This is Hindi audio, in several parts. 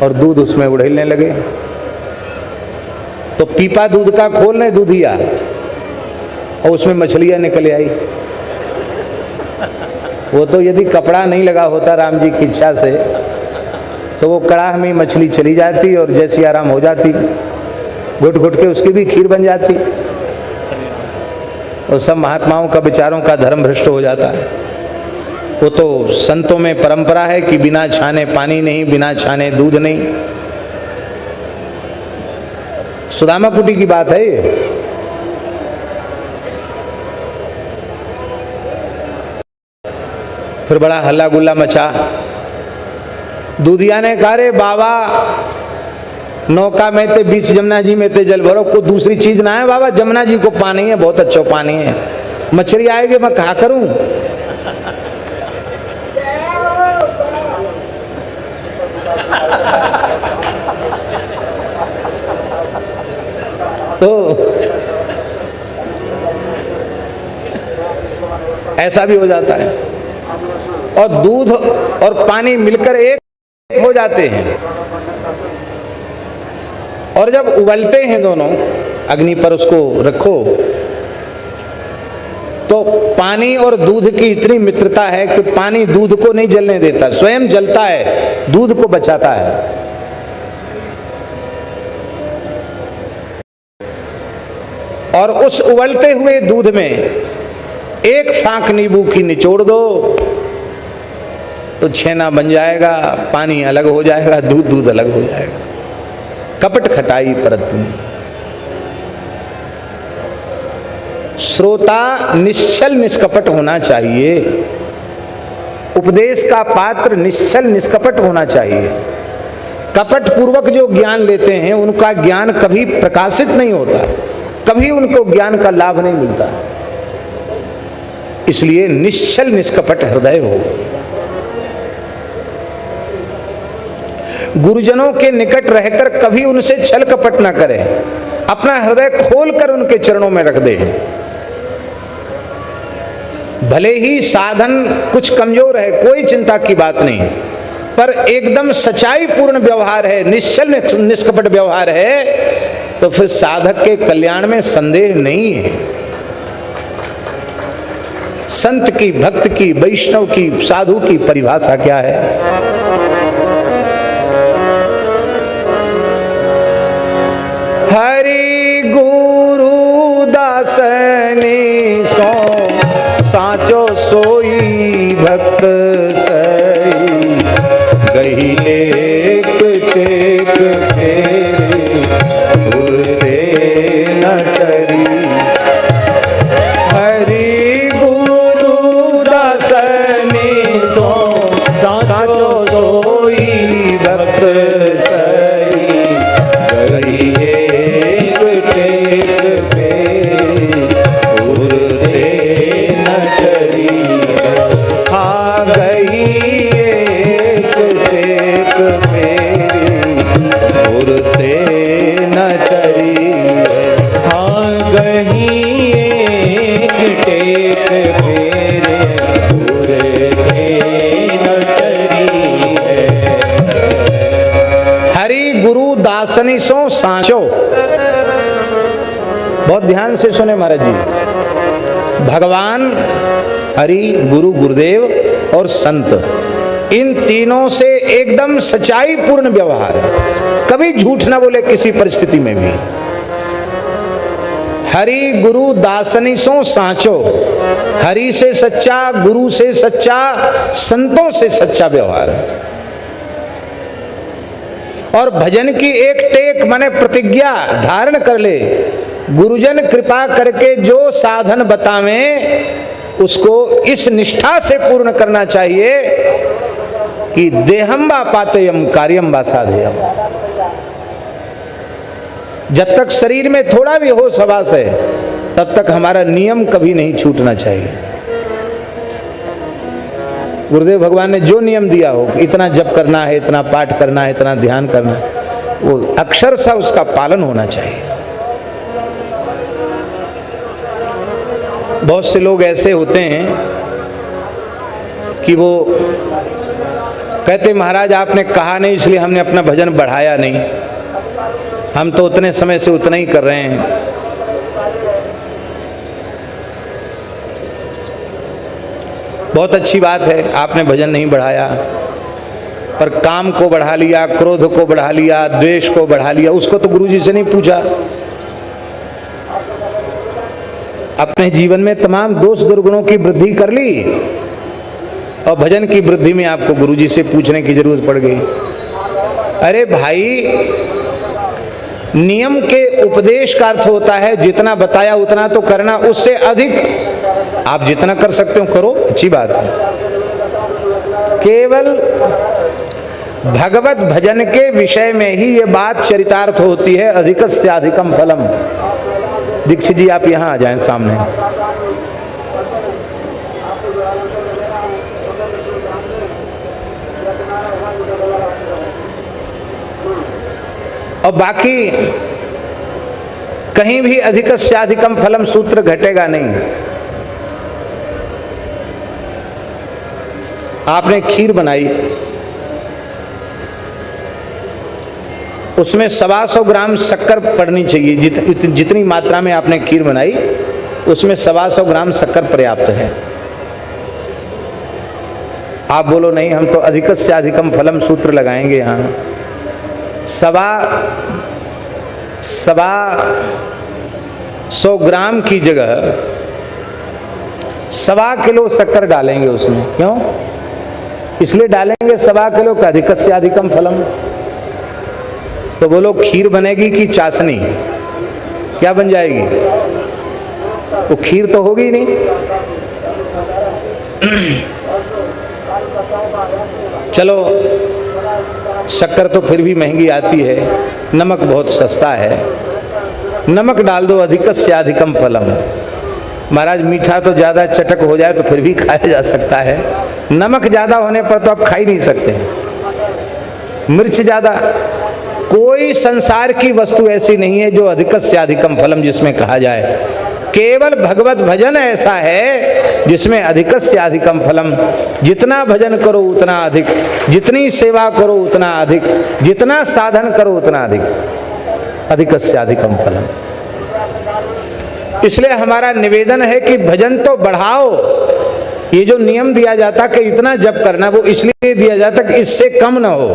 और दूध उसमें उड़ेलने लगे। तो पीपा दूध का खोलने दूधिया और उसमें मछलियां निकल आई। वो तो यदि कपड़ा नहीं लगा होता राम जी की इच्छा से तो वो कड़ाह में मछली चली जाती और जैसी आराम हो जाती, घुट घुट के उसकी भी खीर बन जाती और सब महात्माओं का विचारों का धर्म भ्रष्ट हो जाता है। वो तो संतों में परंपरा है कि बिना छाने पानी नहीं, बिना छाने दूध नहीं। सुदामा कुटी की बात है ये। फिर बड़ा हल्ला गुल्ला मचा। दूधिया ने कहा रे बाबा, नौका में ते बीच जमुना जी में ते जल भरो, को दूसरी चीज ना है बाबा, जमुना जी को पानी है, बहुत अच्छा पानी है, मछली आएगी मैं कहा करूं। तो ऐसा भी हो जाता है। और दूध और पानी मिलकर एक हो जाते हैं और जब उबलते हैं दोनों, अग्नि पर उसको रखो तो पानी और दूध की इतनी मित्रता है कि पानी दूध को नहीं जलने देता, स्वयं जलता है, दूध को बचाता है। और उस उबलते हुए दूध में एक फांक नींबू की निचोड़ दो तो छेना बन जाएगा, पानी अलग हो जाएगा, दूध दूध अलग हो जाएगा। कपट खटाई परत में श्रोता निश्चल निष्कपट होना चाहिए। उपदेश का पात्र निश्चल निष्कपट होना चाहिए। कपट पूर्वक जो ज्ञान लेते हैं उनका ज्ञान कभी प्रकाशित नहीं होता, कभी उनको ज्ञान का लाभ नहीं मिलता। इसलिए निश्चल निष्कपट हृदय हो। गुरुजनों के निकट रहकर कभी उनसे छल कपट ना करें, अपना हृदय खोलकर उनके चरणों में रख दे। भले ही साधन कुछ कमजोर है, कोई चिंता की बात नहीं, पर एकदम सच्चाई पूर्ण व्यवहार है, निश्चल निष्कपट व्यवहार है, तो फिर साधक के कल्याण में संदेह नहीं है। संत की, भक्त की, वैष्णव की, साधु की परिभाषा क्या है? हरि गुरु दासनी सो साचो सोई भक्त सई, गही एक टेक फेरे उरते न टरी। हरि गुरु दासनी सो साचो सोई भक्त सई, गही दासनी सो सांचो। बहुत ध्यान से सुने महाराज जी। भगवान, हरि, गुरु, गुरुदेव और संत, इन तीनों से एकदम सच्चाई पूर्ण व्यवहार, कभी झूठ ना बोले किसी परिस्थिति में भी। हरि गुरु दासनी सो सांचो, हरि से सच्चा, गुरु से सच्चा, संतों से सच्चा व्यवहार। और भजन की एक टेक माने प्रतिज्ञा धारण कर ले, गुरुजन कृपा करके जो साधन बतावें उसको इस निष्ठा से पूर्ण करना चाहिए कि देहम वा पातयम कार्यम वा साधेयम। जब तक शरीर में थोड़ा भी होश हवास है तब तक हमारा नियम कभी नहीं छूटना चाहिए। गुरुदेव भगवान ने जो नियम दिया हो, इतना जप करना है, इतना पाठ करना है, इतना ध्यान करना है, वो अक्षरशः उसका पालन होना चाहिए। बहुत से लोग ऐसे होते हैं कि वो कहते महाराज आपने कहा नहीं इसलिए हमने अपना भजन बढ़ाया नहीं, हम तो उतने समय से उतना ही कर रहे हैं। बहुत अच्छी बात है आपने भजन नहीं बढ़ाया, पर काम को बढ़ा लिया, क्रोध को बढ़ा लिया, द्वेष को बढ़ा लिया, उसको तो गुरुजी से नहीं पूछा। अपने जीवन में तमाम दोष दुर्गुणों की वृद्धि कर ली और भजन की वृद्धि में आपको गुरुजी से पूछने की जरूरत पड़ गई। अरे भाई, नियम के उपदेश का अर्थ होता है जितना बताया उतना तो करना, उससे अधिक आप जितना कर सकते हो करो, अच्छी बात है। केवल भगवत भजन के विषय में ही ये बात चरितार्थ होती है, अधिकस्य अधिकम फलम। दीक्षित जी आप यहां आ जाएं सामने। और बाकी कहीं भी अधिकस्य अधिकम फलम सूत्र घटेगा नहीं। आपने खीर बनाई, उसमें 125 ग्राम शक्कर पड़नी चाहिए। जितनी मात्रा में आपने खीर बनाई उसमें 125 ग्राम शक्कर पर्याप्त है। आप बोलो नहीं हम तो अधिकस्य अधिकम फलम सूत्र लगाएंगे। यहाँ 125 ग्राम की जगह 1.25 किलो शक्कर डालेंगे उसमें। क्यों? इसलिए डालेंगे 1.25 किलो का अधिकस्य अधिकम फलम। तो बोलो खीर बनेगी कि चाशनी? क्या बन जाएगी? वो खीर तो होगी नहीं। चलो शक्कर तो फिर भी महंगी आती है, नमक बहुत सस्ता है, नमक डाल दो अधिकस्य अधिकम फलम। महाराज मीठा तो ज्यादा चटक हो जाए तो फिर भी खाया जा सकता है, नमक ज्यादा होने पर तो आप खा ही नहीं सकते। मिर्च ज्यादा, कोई संसार की वस्तु ऐसी नहीं है जो अधिकस्य अधिकम फलम जिसमें कहा जाए। केवल भगवत भजन ऐसा है जिसमें अधिकस्य अधिकम फलम। जितना भजन करो उतना अधिक, जितनी सेवा करो उतना अधिक, जितना साधन करो उतना अधिक, अधिकस्य अधिकम फलम। इसलिए हमारा निवेदन है कि भजन तो बढ़ाओ। ये जो नियम दिया जाता कि इतना जप करना, वो इसलिए दिया जाता कि इससे कम ना हो।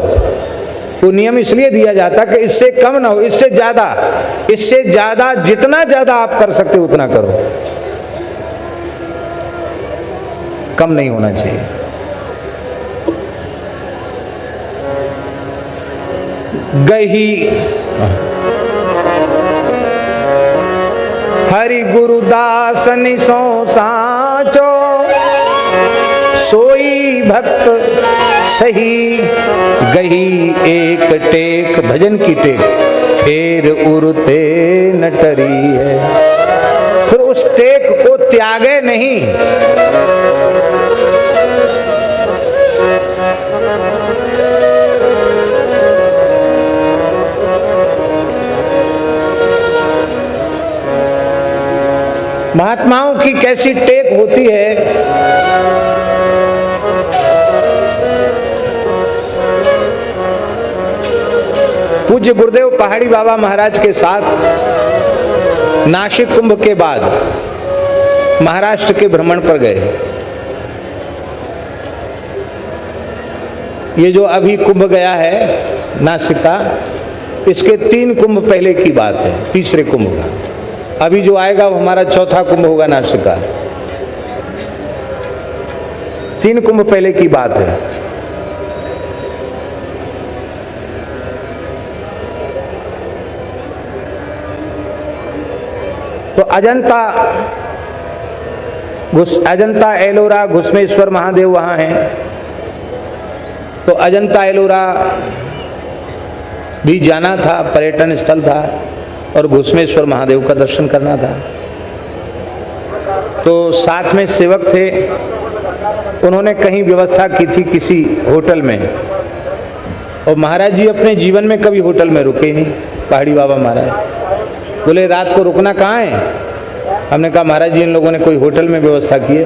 वो नियम इसलिए दिया जाता कि इससे कम ना हो, इससे ज्यादा जितना ज्यादा आप कर सकते हो उतना करो, कम नहीं होना चाहिए। गही हरि गुरुदास निसो साचो, सोई भक्त सही गही एक टेक। भजन की टेक फेर उरते न टरी है, फिर उस टेक को त्यागे नहीं। महात्माओं की कैसी टेक होती है। पूज्य गुरुदेव पहाड़ी बाबा महाराज के साथ नासिक कुंभ के बाद महाराष्ट्र के भ्रमण पर गए। ये जो अभी कुंभ गया है नासिक का, इसके 3 कुंभ पहले की बात है, तीसरे कुंभ का। अभी जो आएगा वो हमारा चौथा कुंभ होगा नासिक का। 3 कुंभ पहले की बात है। तो अजंता एलोरा घुसमेश्वर महादेव वहां हैं। तो अजंता एलोरा भी जाना था, पर्यटन स्थल था, और घुसमेश्वर महादेव का दर्शन करना था। तो साथ में सेवक थे, उन्होंने कहीं व्यवस्था की थी किसी होटल में। और महाराज जी अपने जीवन में कभी होटल में रुके ही नहीं। पहाड़ी बाबा महाराज बोले रात को रुकना कहाँ है? हमने कहा महाराज जी इन लोगों ने कोई होटल में व्यवस्था की है।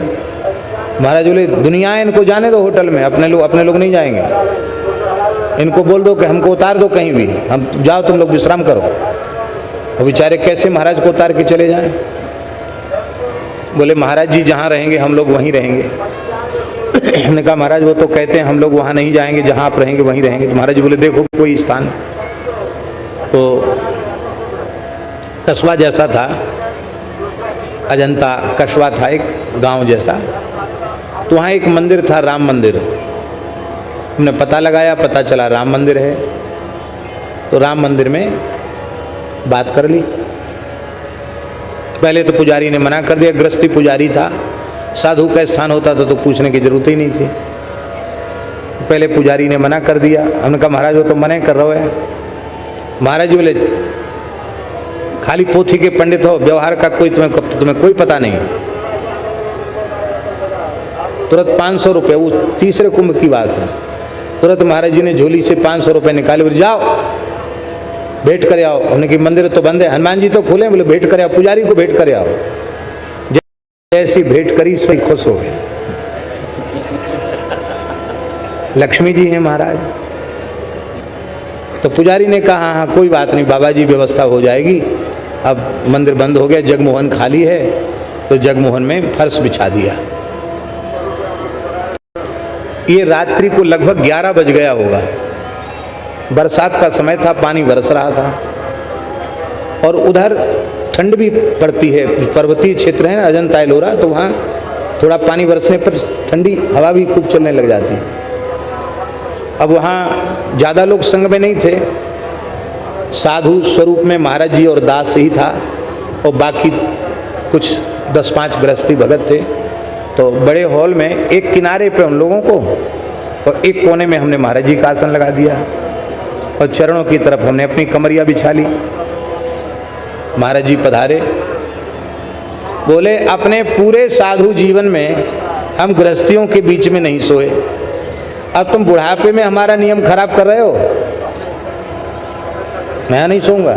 महाराज बोले दुनिया है, इनको जाने दो होटल में, अपने लोग नहीं जाएंगे। इनको बोल दो कि हमको उतार दो कहीं भी, हम जाओ तुम लोग विश्राम करो। और बेचारे कैसे महाराज को उतार के चले जाएं? बोले महाराज जी जहाँ रहेंगे हम लोग वहीं रहेंगे। हमने कहा महाराज वो तो कहते हैं हम लोग वहाँ नहीं जाएंगे, जहाँ आप रहेंगे वहीं रहेंगे। तो महाराज जी बोले देखो कोई स्थान, तो कस्बा जैसा था, अजंता कस्बा था, एक गांव जैसा। तो वहाँ एक मंदिर था, राम मंदिर। हमने पता लगाया, पता चला राम मंदिर है। तो राम मंदिर में बात कर ली। पहले तो पुजारी ने मना कर दिया, गृहस्थी पुजारी था, साधु का स्थान होता था तो पूछने की जरूरत ही नहीं थी। पहले पुजारी ने मना कर दिया। हमने कहा महाराज वो तो मना कर रहे हैं। महाराज बोले खाली पोथी के पंडित हो, व्यवहार का कोई तुम्हें कोई पता नहीं। तुरंत 500 रुपये, वो तीसरे कुंभ की बात है, तुरंत महाराज जी ने झोली से 500 रुपये निकाले, बोले जाओ भेंट कर आओ। हमने कि मंदिर तो बंद है, हनुमान जी तो खुले, बोले भेंट कर आओ, पुजारी को भेंट कर आओ। जैसी भेंट करी सही खुश हो गए। लक्ष्मी जी हैं महाराज। तो पुजारी ने कहा हाँ कोई बात नहीं बाबा जी, व्यवस्था हो जाएगी। अब मंदिर बंद हो गया, जगमोहन खाली है, तो जगमोहन में फर्श बिछा दिया। ये रात्रि को लगभग 11 बज गया होगा, बरसात का समय था, पानी बरस रहा था। और उधर ठंड भी पड़ती है, पर्वतीय क्षेत्र है ना अजंता एलोरा, तो वहाँ थोड़ा पानी बरसने पर ठंडी हवा भी खूब चलने लग जाती है। अब वहाँ ज़्यादा लोग संग में नहीं थे, साधु स्वरूप में महाराज जी और दास ही था, और बाकी कुछ 10-5 गृहस्थी भगत थे। तो बड़े हॉल में एक किनारे पे उन लोगों को और एक कोने में हमने महाराज जी का आसन लगा दिया, और चरणों की तरफ हमने अपनी कमरिया बिछा ली। महाराज जी पधारे, बोले अपने पूरे साधु जीवन में हम गृहस्थियों के बीच में नहीं सोए, अब तुम बुढ़ापे में हमारा नियम खराब कर रहे हो। मैं नहीं सोऊंगा,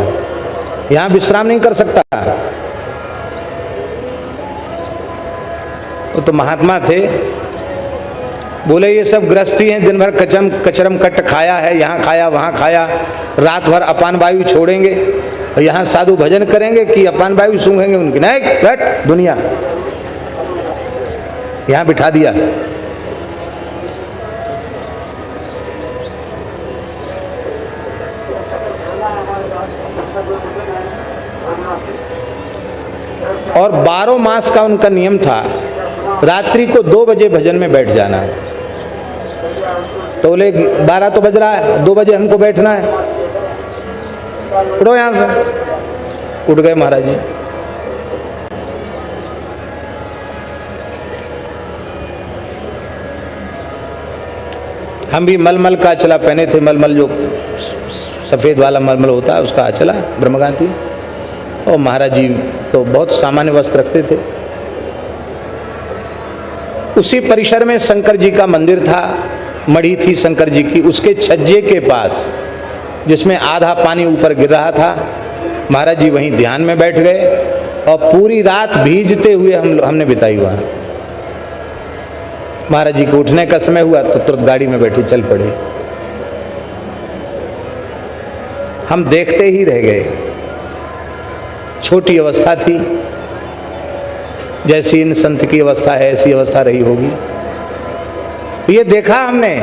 यहाँ विश्राम नहीं कर सकता। वो तो महात्मा थे, बोले ये सब गृहस्थी हैं, दिन भर कचरम कट खाया है, यहाँ खाया वहाँ खाया, रात भर अपान वायु छोड़ेंगे, और यहाँ साधु भजन करेंगे कि अपान वायु सूंघेंगे उनकी। नहीं बैठ दुनिया, यहाँ बिठा दिया। और 12 मास का उनका नियम था, रात्रि को 2 बजे भजन में बैठ जाना। तो बोले 12 तो बज रहा है, 2 बजे हमको बैठना है, उठो यहाँ से। उठ गए महाराज जी। हम भी मलमल का अचला पहने थे, मलमल जो सफ़ेद वाला मलमल होता है उसका अचला ब्रह्मगांधी। और महाराज जी तो बहुत सामान्य वस्त्र रखते थे। उसी परिसर में शंकर जी का मंदिर था, मढ़ी थी शंकर जी की, उसके छज्जे के पास जिसमें आधा पानी ऊपर गिर रहा था, महाराज जी वहीं ध्यान में बैठ गए, और पूरी रात भीजते हुए हमने बिताई वहाँ। महाराज जी को उठने का समय हुआ तो तुरंत गाड़ी में बैठे चल पड़े। हम देखते ही रह गए। छोटी अवस्था थी, जैसी इन संत की अवस्था है ऐसी अवस्था रही होगी। ये देखा हमने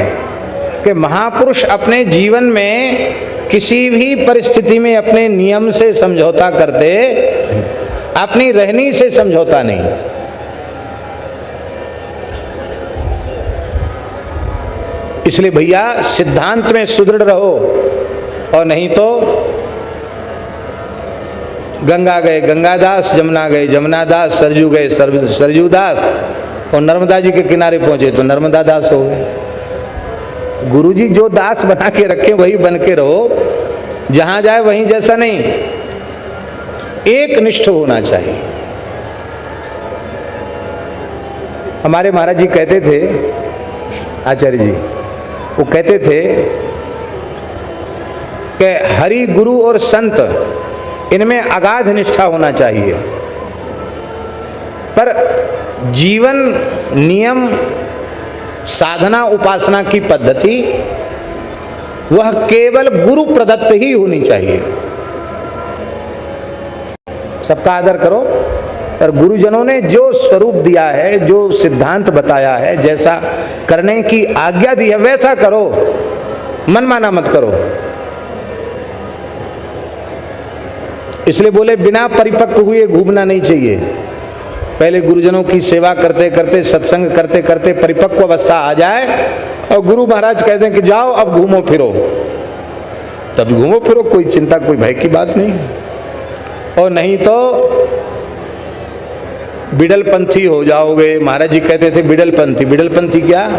कि महापुरुष अपने जीवन में किसी भी परिस्थिति में अपने नियम से समझौता करते, अपनी रहनी से समझौता नहीं। इसलिए भैया सिद्धांत में सुदृढ़ रहो, और नहीं तो गंगा गए गंगादास, जमुना गए जमुनादास, सरजू गए सरजूदास, और नर्मदा जी के किनारे पहुंचे तो नर्मदा दास हो गए। गुरुजी जो दास बना के रखे वही बन के रहो, जहां जाए वहीं जैसा नहीं, एक निष्ठ होना चाहिए। हमारे महाराज जी कहते थे, आचार्य जी वो कहते थे कि हरि गुरु और संत इनमें अगाध निष्ठा होना चाहिए, पर जीवन नियम, साधना उपासना की पद्धति वह केवल गुरु प्रदत्त ही होनी चाहिए। सबका आदर करो, और गुरुजनों ने जो स्वरूप दिया है, जो सिद्धांत बताया है, जैसा करने की आज्ञा दी है वैसा करो, मनमाना मत करो। इसलिए बोले बिना परिपक्व हुए घूमना नहीं चाहिए। पहले गुरुजनों की सेवा करते करते, सत्संग करते करते परिपक्व अवस्था आ जाए और गुरु महाराज कहते हैं कि जाओ अब घूमो फिरो, तब घूमो फिरो, कोई चिंता कोई भय की बात नहीं। और नहीं तो बिडलपंथी हो जाओगे। महाराज जी कहते थे बिडलपंथी। बिडलपंथी क्या?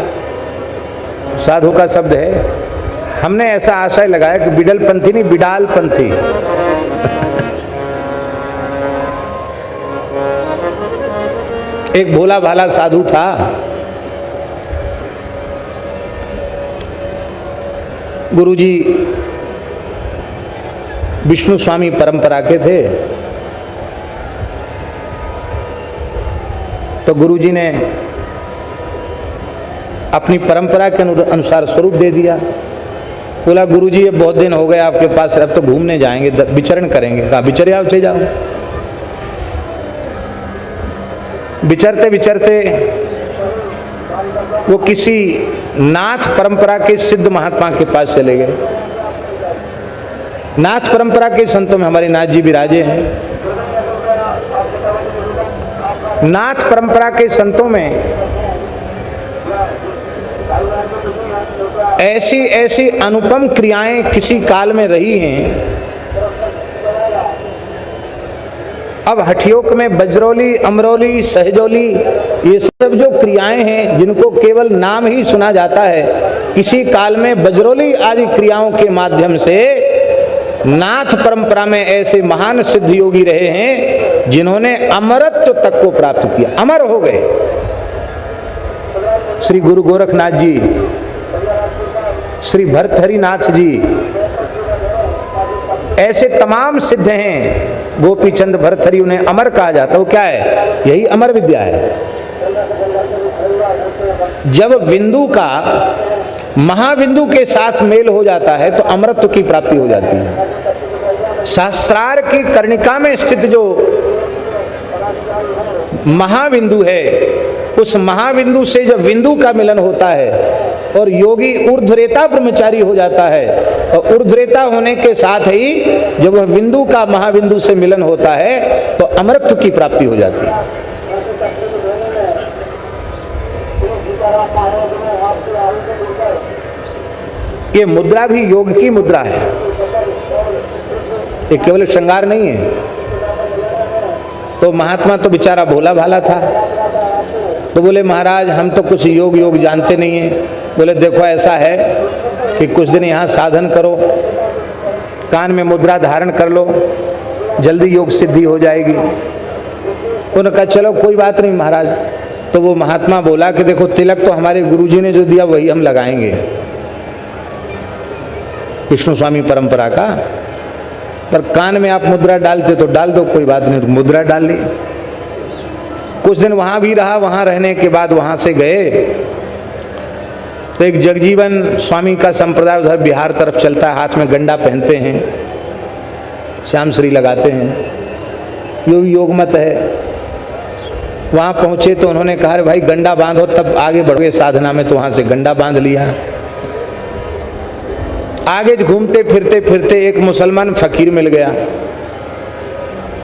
साधु का शब्द है। हमने ऐसा आशय लगाया कि बिडलपंथी नहीं, बिडालपंथी। एक भोला भाला साधु था, गुरुजी विष्णु स्वामी परंपरा के थे। तो गुरुजी ने अपनी परंपरा के अनुसार स्वरूप दे दिया। बोला गुरुजी ये बहुत दिन हो गए आपके पास, अब तो घूमने जाएंगे, विचरण करेंगे। कहा विचर आओ, चले जाओ। विचरते विचरते वो किसी नाथ परंपरा के सिद्ध महात्मा के पास चले गए। नाथ परंपरा के संतों में हमारे नाथ जी विराजे हैं। नाथ परंपरा के संतों में ऐसी ऐसी अनुपम क्रियाएं किसी काल में रही हैं। अब हठयोग में बजरौली, अमरौली, सहजौली, ये सब जो क्रियाएं हैं जिनको केवल नाम ही सुना जाता है, किसी काल में बजरौली आदि क्रियाओं के माध्यम से नाथ परंपरा में ऐसे महान सिद्ध योगी रहे हैं जिन्होंने अमरत्व तक को प्राप्त किया, अमर हो गए। श्री गुरु गोरखनाथ जी, श्री भर्तहरि नाथ जी, ऐसे तमाम सिद्ध हैं। गोपी चंद भर्तहरि, उन्हें अमर कहा जाता है। वो क्या है? यही अमर विद्या है। जब बिंदु का महाबिंदु के साथ मेल हो जाता है तो अमरत्व की प्राप्ति हो जाती है। सहस्रार की कर्णिका में स्थित जो महाबिंदु है, उस महाबिंदु से जब बिंदु का मिलन होता है और योगी ऊर्ध्वरेता ब्रह्मचारी हो जाता है, और ऊर्ध्वरेता होने के साथ ही जब वह बिंदु का महाबिंदु से मिलन होता है तो अमरत्व की प्राप्ति हो जाती है। ये मुद्रा भी योग की मुद्रा है, ये केवल श्रृंगार नहीं है। तो महात्मा तो बेचारा भोला भाला था, तो बोले महाराज हम तो कुछ योग जानते नहीं हैं। बोले देखो ऐसा है कि कुछ दिन यहाँ साधन करो, कान में मुद्रा धारण कर लो, जल्दी योग सिद्धि हो जाएगी। उन्होंने कहा चलो कोई बात नहीं महाराज। तो वो महात्मा बोला कि देखो तिलक तो हमारे गुरुजी ने जो दिया वही हम लगाएंगे, विष्णु स्वामी परंपरा का, पर कान में आप मुद्रा डालते तो डाल दो, कोई बात नहीं। मुद्रा डाल ली। कुछ दिन वहां भी रहा। वहां रहने के बाद वहां से गए तो एक जगजीवन स्वामी का संप्रदाय उधर बिहार तरफ चलता है, हाथ में गंडा पहनते हैं, श्याम श्री लगाते हैं, यो योग मत है। वहां पहुंचे तो उन्होंने कहा अरे भाई गंडा बांधो तब आगे बढ़ोगे साधना में। तो वहां से गंडा बांध लिया। आगे घूमते फिरते फिरते एक मुसलमान फकीर मिल गया।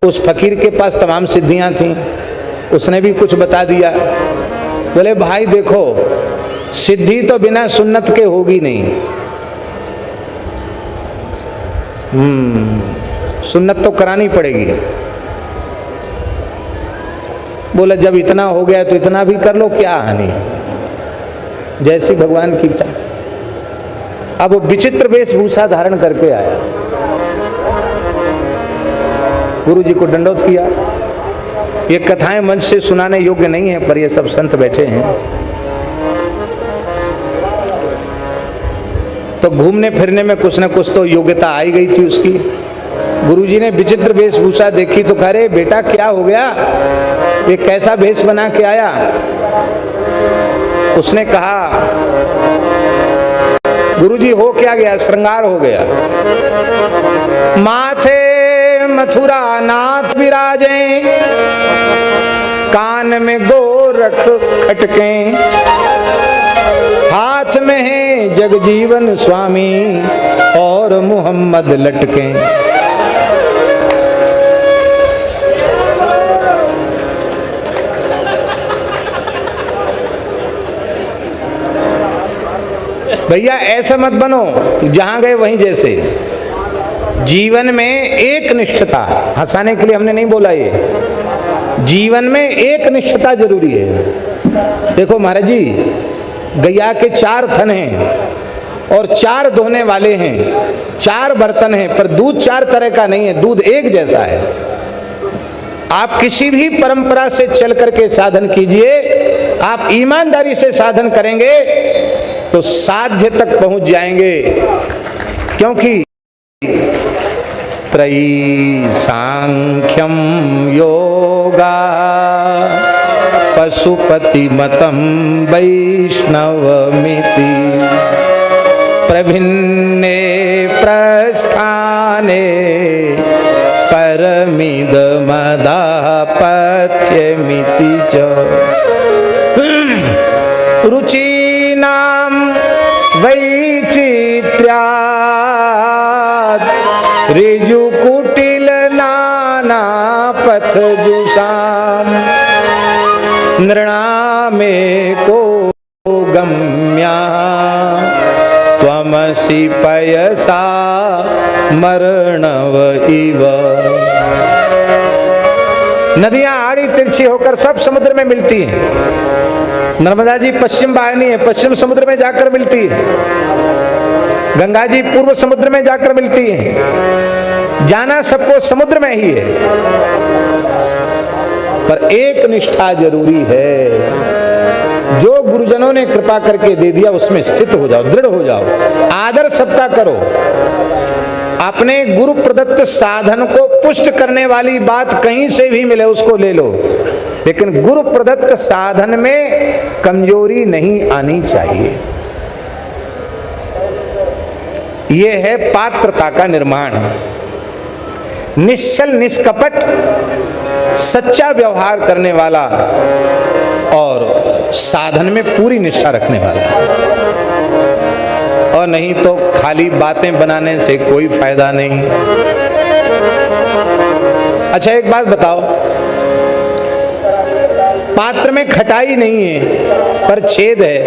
उस फकीर के पास तमाम सिद्धियां थीं, उसने भी कुछ बता दिया। बोले भाई देखो सिद्धि तो बिना सुन्नत के होगी नहीं, सुन्नत तो करानी पड़ेगी। बोले जब इतना हो गया तो इतना भी कर लो, क्या हानि, जैसी भगवान की इच्छा। अब वो विचित्र वेशभूषा धारण करके आया, गुरु जी को दंडोत किया। ये कथाएं मंच से सुनाने योग्य नहीं है, पर ये सब संत बैठे हैं। तो घूमने फिरने में कुछ न कुछ तो योग्यता आई गई थी उसकी। गुरुजी ने विचित्र वेशभूषा देखी तो कह रहे बेटा क्या हो गया? ये कैसा भेष बना के आया? उसने कहा, गुरुजी हो क्या गया? श्रृंगार हो गया। माथे मथुरा नाथ विराजे, कान में गोरख खटके, हाथ में है जगजीवन स्वामी और मुहम्मद लटके। भैया ऐसा मत बनो जहां गए वहीं जैसे। जीवन में एक निष्ठता, हंसाने के लिए हमने नहीं बोला ये, जीवन में एक निष्ठता जरूरी है। देखो महाराज जी, गैया के 4 थन हैं और 4 दोहने वाले हैं, 4 बर्तन हैं, पर दूध 4 तरह का नहीं है, दूध एक जैसा है। आप किसी भी परंपरा से चल करके साधन कीजिए, आप ईमानदारी से साधन करेंगे तो साध्य तक पहुंच जाएंगे। क्योंकि त्रयी सांख्यम योगा पशुपति मतम वैष्णवमिति, प्रभिन्ने प्रस्थाने परमिदमदापत्यमिति च, रुचीनां वैचित्र्यात् ऋजुकुटिल नाना पथजुषाम्, नृणामे को गम्या त्वमसि पयसा मरणव इव। नदियां आड़ी तिरछी होकर सब समुद्र में मिलती हैं। नर्मदा जी पश्चिम वाहिनी है, पश्चिम समुद्र में जाकर मिलती है। गंगा जी पूर्व समुद्र में जाकर मिलती है। जाना सबको समुद्र में ही है, पर एक निष्ठा जरूरी है। जो गुरुजनों ने कृपा करके दे दिया उसमें स्थित हो जाओ, दृढ़ हो जाओ, आदर सबका करो। अपने गुरु प्रदत्त साधन को पुष्ट करने वाली बात कहीं से भी मिले उसको ले लो, लेकिन गुरु प्रदत्त साधन में कमजोरी नहीं आनी चाहिए। यह है पात्रता का निर्माण। निश्चल निष्कपट सच्चा व्यवहार करने वाला और साधन में पूरी निष्ठा रखने वाला, और नहीं तो खाली बातें बनाने से कोई फायदा नहीं। अच्छा एक बात बताओ, पात्र में खटाई नहीं है पर छेद है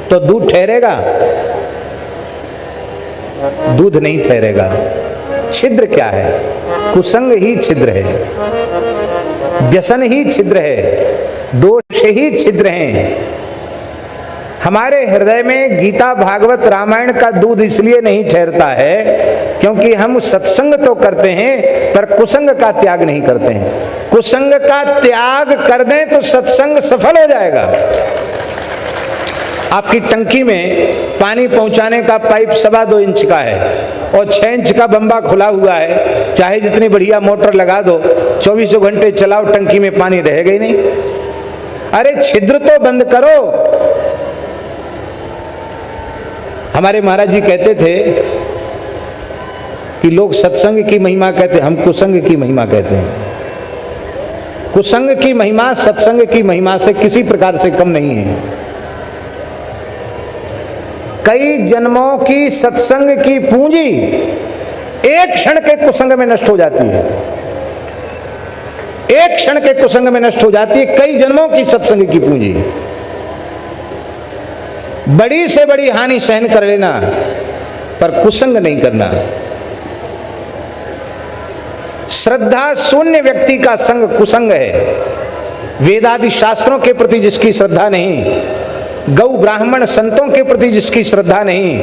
तो दूध ठहरेगा? दूध नहीं ठहरेगा। छिद्र क्या है? कुसंग ही छिद्र है, व्यसन ही छिद्र है, दोष ही छिद्र हैं। हमारे हृदय में गीता भागवत रामायण का दूध इसलिए नहीं ठहरता है क्योंकि हम सत्संग तो करते हैं पर कुसंग का त्याग नहीं करते हैं। कुसंग का त्याग कर दें तो सत्संग सफल हो जाएगा। आपकी टंकी में पानी पहुंचाने का पाइप 2.25 इंच का है और 6 इंच का बम्बा खुला हुआ है, चाहे जितनी बढ़िया मोटर लगा दो, 24 घंटे चलाओ, टंकी में पानी रहेगा ही नहीं। अरे छिद्र तो बंद करो। हमारे महाराज जी कहते थे कि लोग सत्संग की महिमा कहते हैं, हम कुसंग की महिमा कहते हैं। कुसंग की महिमा सत्संग की महिमा से किसी प्रकार से कम नहीं है। कई जन्मों की सत्संग की पूंजी एक क्षण के कुसंग में नष्ट हो जाती है। एक क्षण के कुसंग में नष्ट हो जाती है कई जन्मों की सत्संग की पूंजी। बड़ी से बड़ी हानि सहन कर लेना पर कुसंग नहीं करना। श्रद्धा शून्य व्यक्ति का संग कुसंग है। वेदादि शास्त्रों के प्रति जिसकी श्रद्धा नहीं, गौ ब्राह्मण संतों के प्रति जिसकी श्रद्धा नहीं,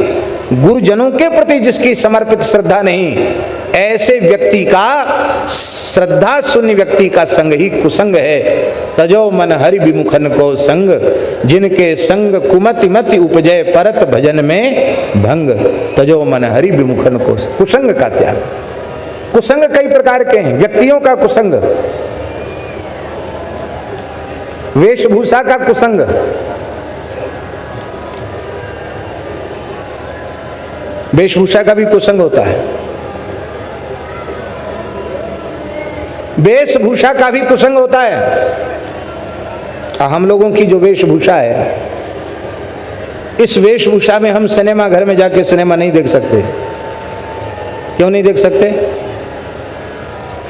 गुरुजनों के प्रति जिसकी समर्पित श्रद्धा नहीं, ऐसे व्यक्ति का, श्रद्धा शून्य व्यक्ति का संग ही कुसंग है। तजो मन हरि विमुखन को संग, जिनके संग कुमति मति उपजय परत भजन में भंग। तजो मन हरि विमुखन को, कुसंग का त्याग। कुसंग कई प्रकार के हैं। व्यक्तियों का कुसंग, वेशभूषा का कुसंग, वेशभूषा का भी कुसंग होता है, वेशभूषा का भी कुसंग होता है। हम लोगों की जो वेशभूषा है, इस वेशभूषा में हम सिनेमा घर में जाके सिनेमा नहीं देख सकते। क्यों नहीं देख सकते?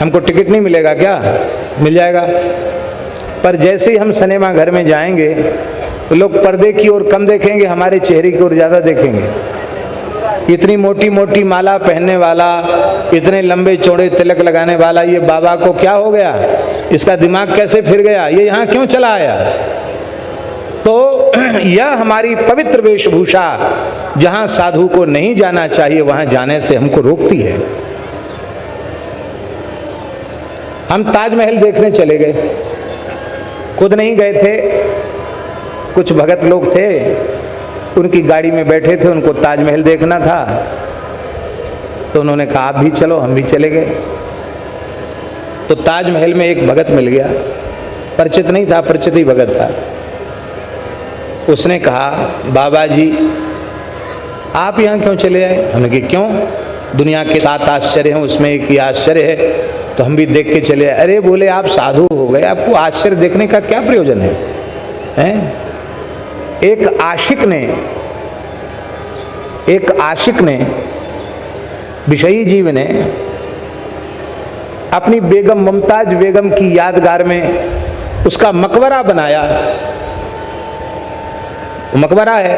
हमको टिकट नहीं मिलेगा क्या? मिल जाएगा। पर जैसे ही हम सिनेमा घर में जाएंगे तो लोग पर्दे की ओर कम देखेंगे, हमारे चेहरे की ओर ज़्यादा देखेंगे। इतनी मोटी मोटी माला पहनने वाला, इतने लंबे चौड़े तिलक लगाने वाला, ये बाबा को क्या हो गया? इसका दिमाग कैसे फिर गया? ये यहाँ क्यों चला आया? तो यह हमारी पवित्र वेशभूषा जहाँ साधु को नहीं जाना चाहिए वहाँ जाने से हमको रोकती है। हम ताजमहल देखने चले गए, खुद नहीं गए थे, कुछ भगत लोग थे, उनकी गाड़ी में बैठे थे, उनको ताजमहल देखना था, तो उन्होंने कहा आप भी चलो, हम भी चले गए। तो ताजमहल में एक भगत मिल गया, परिचित नहीं था, परिचित ही भगत था। उसने कहा बाबा जी आप यहाँ क्यों चले आए? हमने कहा क्यों? दुनिया के 7 आश्चर्य हैं, उसमें एक ही आश्चर्य है, तो हम भी देख के चले आए। अरे बोले आप साधु हो गए, आपको आश्चर्य देखने का क्या प्रयोजन है? हैं? एक आशिक ने विषयी जीव ने अपनी बेगम मुमताज बेगम की यादगार में उसका मकबरा बनाया। मकबरा है,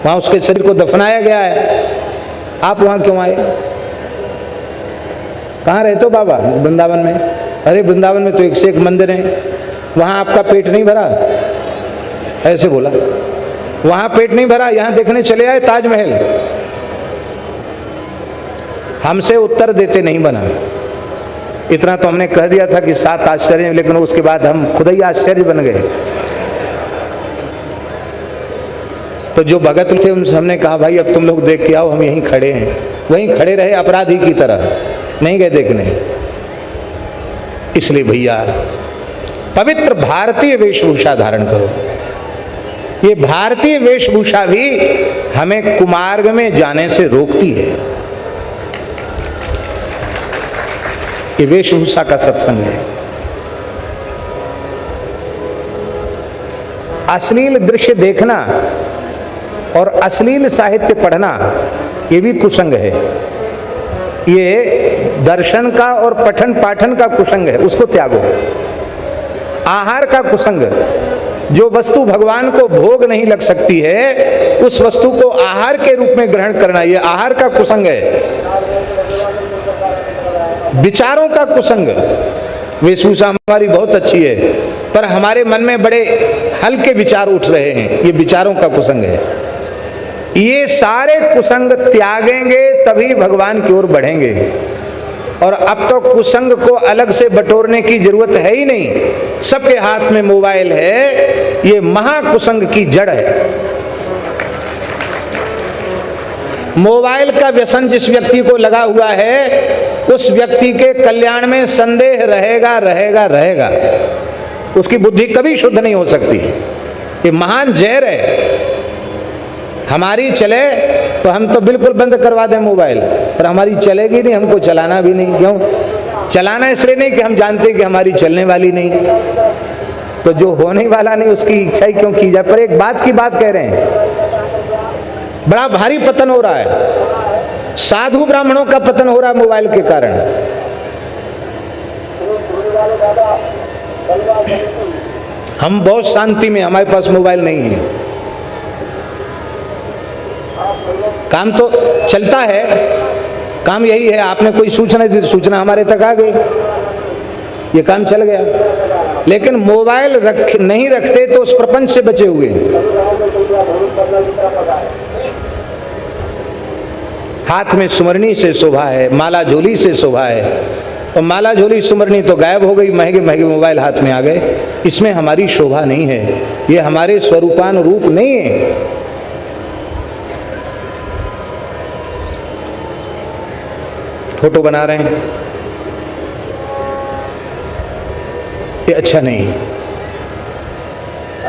वहां उसके शरीर को दफनाया गया है। आप वहां क्यों आए? कहाँ रहते हो बाबा? वृंदावन में। अरे वृंदावन में तो एक से एक मंदिर है, वहां आपका पेट नहीं भरा? ऐसे बोला, वहां पेट नहीं भरा, यहां देखने चले आए ताजमहल। हमसे उत्तर देते नहीं बना। इतना तो हमने कह दिया था कि 7 आश्चर्य, लेकिन उसके बाद हम खुद ही आश्चर्य बन गए। तो जो भगत थे उनसे हमने कहा भाई अब तुम लोग देख के आओ, हम यहीं खड़े हैं। वहीं खड़े रहे अपराधी की तरह, नहीं गए देखने। इसलिए भैया पवित्र भारतीय वेशभूषा धारण करो। ये भारतीय वेशभूषा भी हमें कुमार्ग में जाने से रोकती है। ये वेशभूषा का सत्संग है। अश्लील दृश्य देखना और अश्लील साहित्य पढ़ना ये भी कुसंग है। ये दर्शन का और पठन पाठन का कुसंग है, उसको त्यागो। आहार का कुसंग, जो वस्तु भगवान को भोग नहीं लग सकती है उस वस्तु को आहार के रूप में ग्रहण करना, ये आहार का कुसंग है। विचारों का कुसंग, वेशभूषा हमारी बहुत अच्छी है पर हमारे मन में बड़े हल्के विचार उठ रहे हैं, ये विचारों का कुसंग है। ये सारे कुसंग त्यागेंगे तभी भगवान की ओर बढ़ेंगे। और अब तो कुसंग को अलग से बटोरने की जरूरत है ही नहीं, सबके हाथ में मोबाइल है। ये महाकुसंग की जड़ है। मोबाइल का व्यसन जिस व्यक्ति को लगा हुआ है उस व्यक्ति के कल्याण में संदेह रहेगा रहेगा रहेगा। उसकी बुद्धि कभी शुद्ध नहीं हो सकती। ये महान जहर है। हमारी चले तो हम तो बिल्कुल बंद करवा दें मोबाइल, पर हमारी चलेगी नहीं, हमको चलाना भी नहीं। क्यों चलाना? इसलिए नहीं कि हम जानते हैं कि हमारी चलने वाली नहीं, तो जो होने वाला नहीं उसकी इच्छा ही क्यों की जाए। पर एक बात की बात कह रहे हैं, बड़ा भारी पतन हो रहा है, साधु ब्राह्मणों का पतन हो रहा है मोबाइल के कारण। हम बहुत शांति में, हमारे पास मोबाइल नहीं है, काम तो चलता है। काम यही है, आपने कोई सूचना दी, सूचना हमारे तक आ गई, ये काम चल गया। लेकिन मोबाइल नहीं रखते तो उस प्रपंच से बचे हुए हैं। हाथ में सुमरनी से शोभा है, माला झोली से शोभा है, और माला झोली सुमरनी तो गायब हो गई, महंगे महंगे मोबाइल हाथ में आ गए। इसमें हमारी शोभा नहीं है, ये हमारे स्वरूपान रूप नहीं है। फोटो बना रहे हैं, ये अच्छा नहीं है,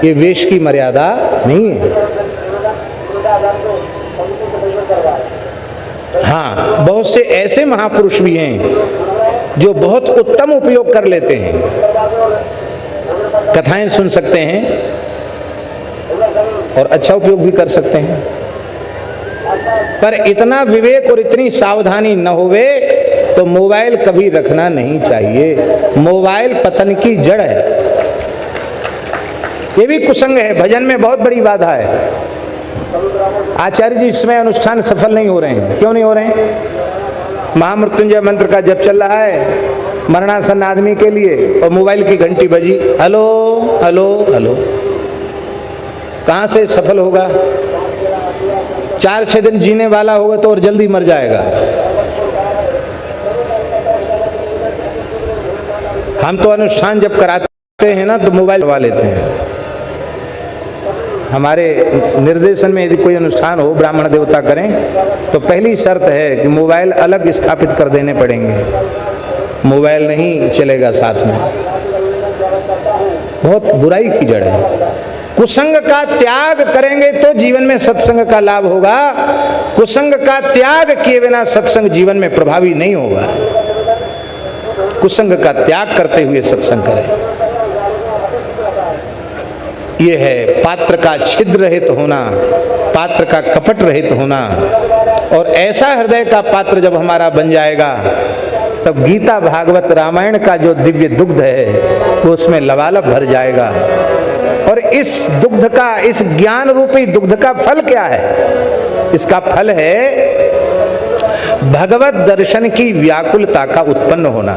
ये वेश की मर्यादा नहीं है। हाँ, बहुत से ऐसे महापुरुष भी हैं जो बहुत उत्तम उपयोग कर लेते हैं, कथाएं सुन सकते हैं और अच्छा उपयोग भी कर सकते हैं, पर इतना विवेक और इतनी सावधानी न होवे तो मोबाइल कभी रखना नहीं चाहिए। मोबाइल पतन की जड़ है, ये भी कुसंग है, भजन में बहुत बड़ी बाधा है। आचार्य जी इसमें अनुष्ठान सफल नहीं हो रहे हैं, क्यों नहीं हो रहे हैं? महामृत्युंजय मंत्र का जप चल रहा है मरणासन आदमी के लिए और मोबाइल की घंटी बजी, हेलो हेलो हेलो, कहां से सफल होगा? 4-6 दिन जीने वाला होगा तो और जल्दी मर जाएगा। हम तो अनुष्ठान जब कराते हैं ना तो मोबाइल दबा लेते हैं। हमारे निर्देशन में यदि कोई अनुष्ठान हो, ब्राह्मण देवता करें, तो पहली शर्त है कि मोबाइल अलग स्थापित कर देने पड़ेंगे, मोबाइल नहीं चलेगा साथ में। बहुत बुराई की जड़ है। कुसंग का त्याग करेंगे तो जीवन में सत्संग का लाभ होगा, कुसंग का त्याग किए बिना सत्संग जीवन में प्रभावी नहीं होगा। कुसंग का त्याग करते हुए सत्संग करें। यह है पात्र का छिद्र रहित होना, पात्र का कपट रहित होना। और ऐसा हृदय का पात्र जब हमारा बन जाएगा तब गीता भागवत रामायण का जो दिव्य दुग्ध है वो उसमें लबालब भर जाएगा। और इस दुग्ध का, इस ज्ञान रूपी दुग्ध का फल क्या है? इसका फल है भगवत दर्शन की व्याकुलता का उत्पन्न होना।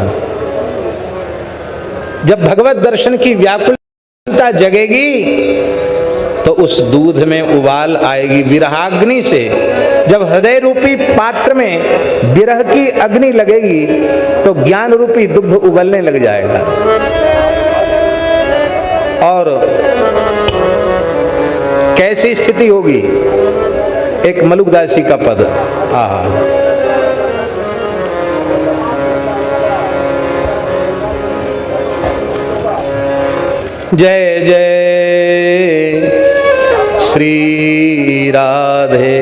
जब भगवत दर्शन की व्याकुलता जगेगी तो उस दूध में उबाल आएगी विरहाग्नि से। जब हृदय रूपी पात्र में विरह की अग्नि लगेगी तो ज्ञान रूपी दुग्ध उबलने लग जाएगा। और कैसी स्थिति होगी? एक मलुकदासी का पद, आहा, जय जय श्री राधे।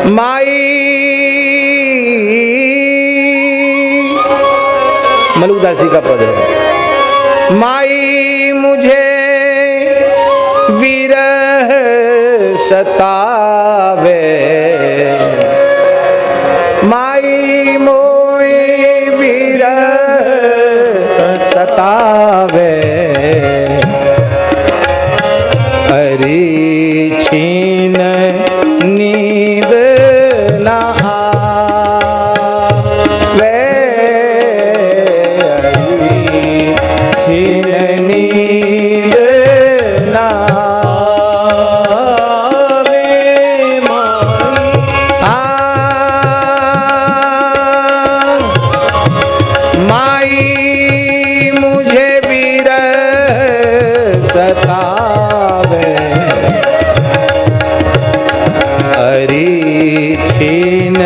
माई, मलुकदासी का पद है, माई मुझे विरह सतावे, माई मोई विरह सतावे, अरे छीन नींद ना आवे, अरे छीन नींद ना आवे, माई मुझे विरह सतावे, अरे छीन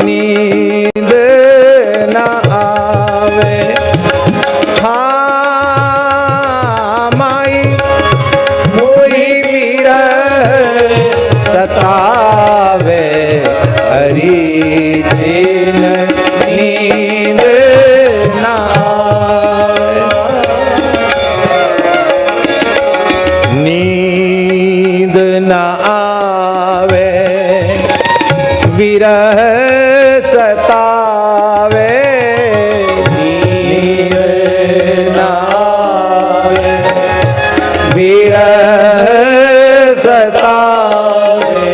नींद न आवे, हाँ माई मोही विरह सतावे, अरे छीन नींद न आवे, नींद न आवे, विरह सतावे, नींद न आवे, विरह सतावे,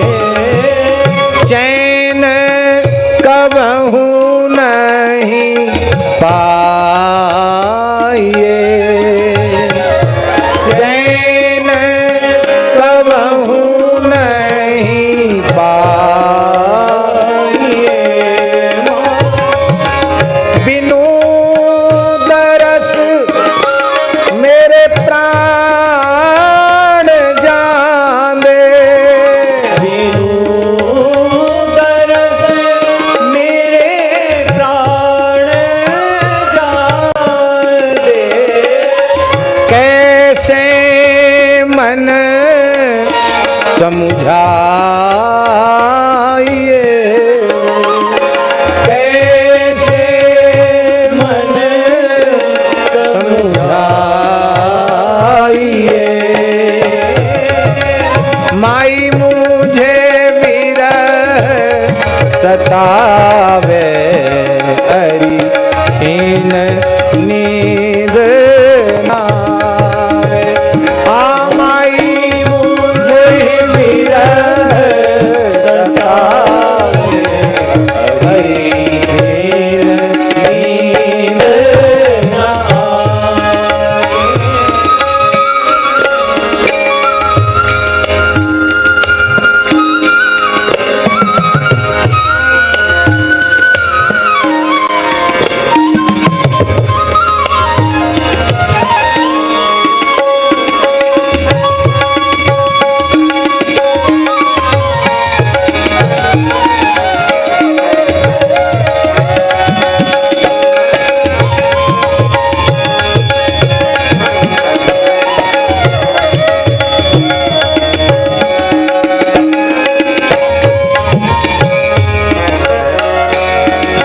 चैन कबहू नहीं पाइए, चैन कबहू नहीं पाइए, बिनु दरस मेरे प्राण मन समुझाइए, कैसे मन समुझाइए। माई मुझे विरह सतावे, हरि छीन नींद नावे। माई मुझे विरह सतावे, हरि छीन नींद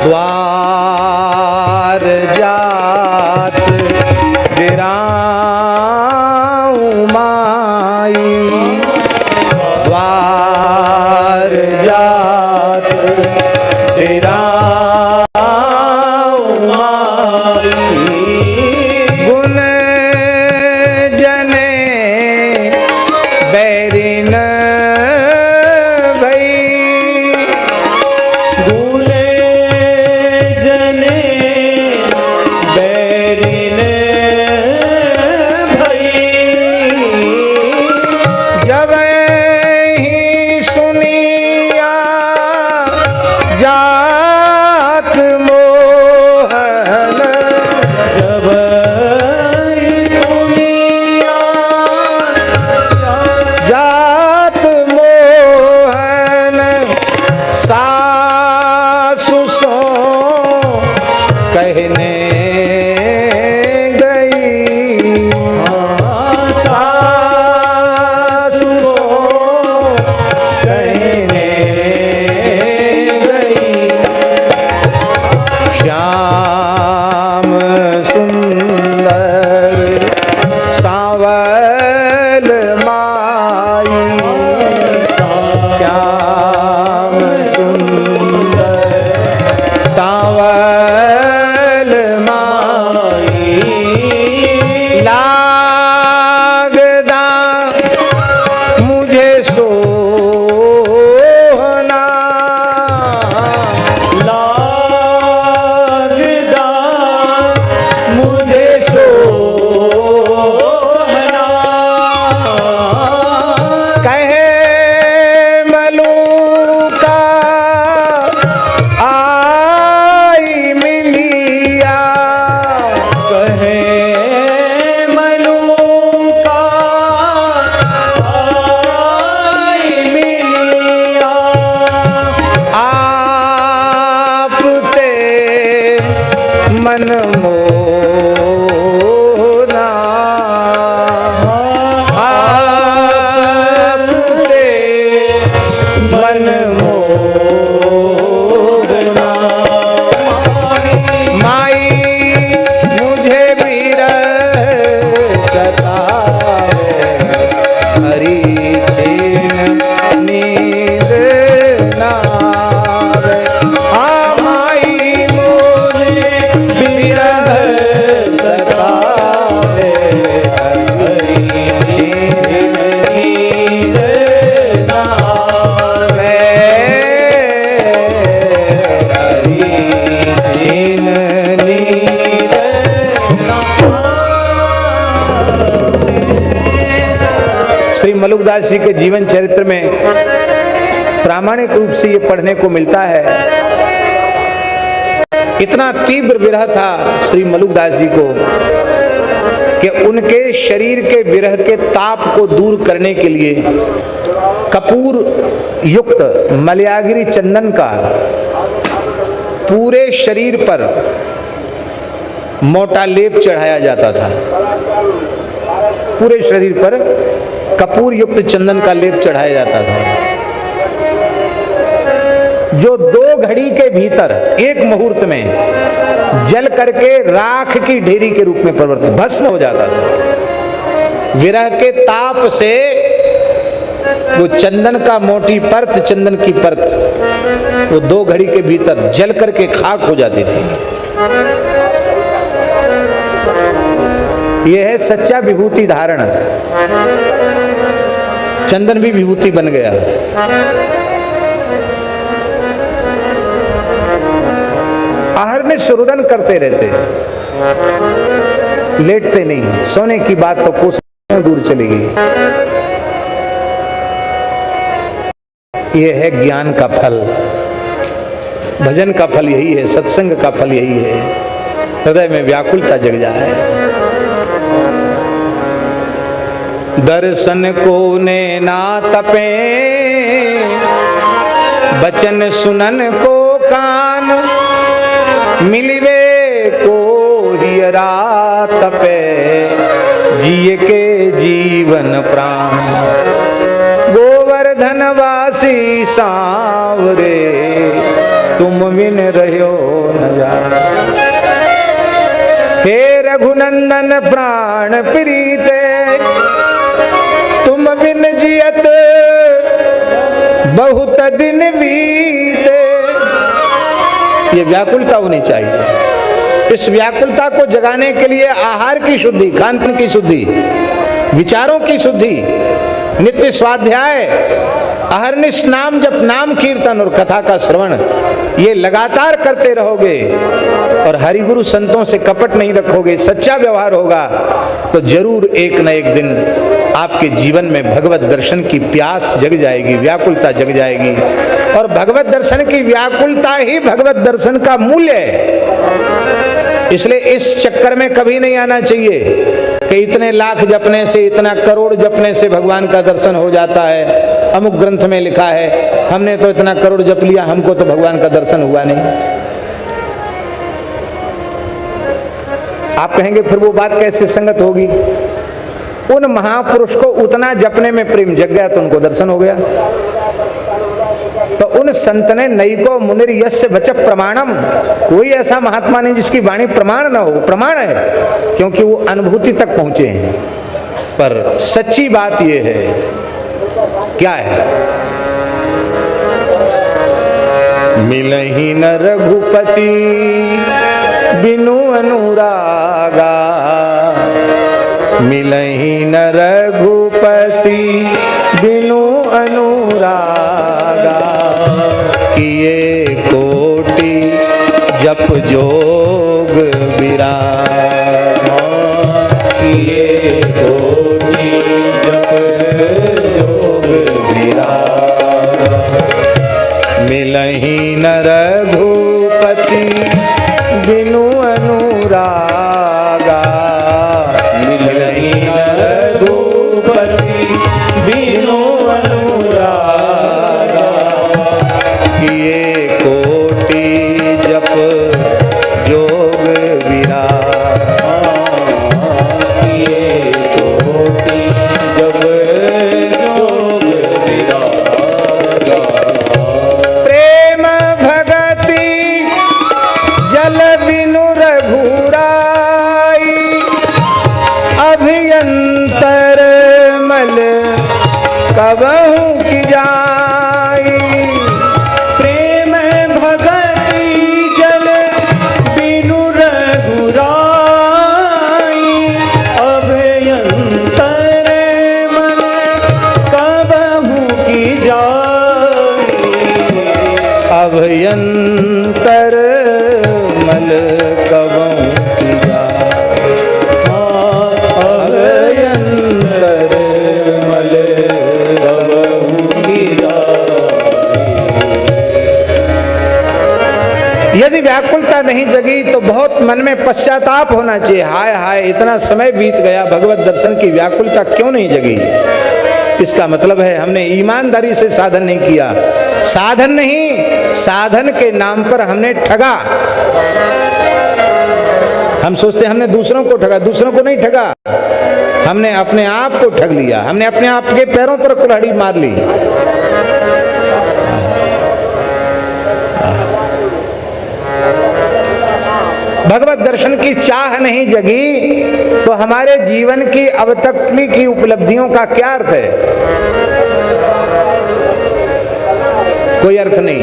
द्वार जात बिराऊं माई, द्वार जात बिराऊं माई। गुण जने बैरिन भई, जात मोहन, जब सुनिया जात मोहन। सासु सो कहने गई, सासु सो कहने श्याम सुंदर सांवल माई, श्याम सुंदर सांवल माई। लागदा मुझे सोहना, मुझे सोहना। कहे मलूका आई मिलिया, कहे मलूका आई मिलिया। आप ते मन मोना, आप ते मन मोना। माई मुझे विरह सतावे, हरि छीन नींद नावे। माई मुझे विरह सतावे, हरि छीन नींद नावे, हरि छीन नींद नावे। श्री मलुकदास जी के जीवन चरित्र में प्रामाणिक रूप से ये पढ़ने को मिलता है। इतना तीव्र विरह था श्री मलुकदास जी को कि उनके शरीर के विरह के ताप को दूर करने के लिए कपूर युक्त मलयागिरी चंदन का पूरे शरीर पर मोटा लेप चढ़ाया जाता था। पूरे शरीर पर कपूर युक्त चंदन का लेप चढ़ाया जाता था, जो 2 घड़ी के भीतर एक मुहूर्त में जल करके राख की ढेरी के रूप में परिवर्तित भस्म हो जाता था। विरह के ताप से वो चंदन का मोटी परत, चंदन की परत, वो 2 घड़ी के भीतर जल करके खाक हो जाती थी। यह है सच्चा विभूति धारण। चंदन भी विभूति बन गया। अहर्निश रुदन करते रहते, लेटते नहीं। सोने की बात तो कोसों दूर चली गई। यह है ज्ञान का फल, भजन का फल यही है, सत्संग का फल यही है। हृदय में व्याकुलता जग जाए। दर्शन को ने ना तपे, बचन सुनन को कान, मिलवे को हियरा तपे, जिए के जीवन प्राण। गोवर्धन वासी सांवरे, तुम बिन रहो न जाए। हे रघुनंदन प्राण प्रीते, तुम बिन जियत बहुत दिन बीते। ये व्याकुलता होनी चाहिए। इस व्याकुलता को जगाने के लिए आहार की शुद्धि, खान पान की शुद्धि, विचारों की शुद्धि, नित्य स्वाध्याय, अहर्निश नाम जप, नाम कीर्तन और कथा का श्रवण, ये लगातार करते रहोगे और हरिगुरु संतों से कपट नहीं रखोगे, सच्चा व्यवहार होगा, तो जरूर एक न एक दिन आपके जीवन में भगवत दर्शन की प्यास जग जाएगी, व्याकुलता जग जाएगी। और भगवत दर्शन की व्याकुलता ही भगवत दर्शन का मूल्य है। इसलिए इस चक्कर में कभी नहीं आना चाहिए कि इतने लाख जपने से, इतना करोड़ जपने से भगवान का दर्शन हो जाता है। अमुक ग्रंथ में लिखा है, हमने तो इतना करोड़ जप लिया, हमको तो भगवान का दर्शन हुआ नहीं। आप कहेंगे फिर वो बात कैसे संगत होगी? उन महापुरुष को उतना जपने में प्रेम जग गया तो उनको दर्शन हो गया। तो उन संत ने नैको मुनिर यस्य वच प्रमाणम, कोई ऐसा महात्मा नहीं जिसकी वाणी प्रमाण न हो। प्रमाण है क्योंकि वो अनुभूति तक पहुंचे हैं। पर सच्ची बात ये है, क्या है? मिलहि न रघुपति बिनु अनुरागा, मिलहि न रघुपति बिनु अनुरागा। किए कोटि जप जोग विरागा, किए कोटि जप जोग विरागा। मिलहि न रघुपति बिनु अनुरागा, मिलहि न रघुपति बिनु अनुरागा। किए कोटि जप जोग विरागा, किए कोटि जप जोग विरागा। प्रेम भगति जल बिनु रघुराई, अभियंतर मल कबहु की जाई। प्रेम भगति जल बिनु रघुराई, अभियंतर मन कबहु की जाई। अभयंतर मल कबहु की जाई, अभयंतर मल कबहु की जाई। यदि व्याकुलता नहीं जगी तो बहुत मन में पश्चाताप होना चाहिए। हाय हाय, इतना समय बीत गया, भगवत दर्शन की व्याकुलता क्यों नहीं जगी? इसका मतलब है हमने ईमानदारी से साधन नहीं किया। साधन नहीं, साधन के नाम पर हमने ठगा। हम सोचते हमने दूसरों को ठगा, दूसरों को नहीं ठगा। हमने अपने आप को ठग लिया, हमने अपने आप के पैरों पर कुल्हाड़ी मार ली। भगवत दर्शन की चाह नहीं जगी तो हमारे जीवन की अब तक की उपलब्धियों का क्या अर्थ है? कोई अर्थ नहीं।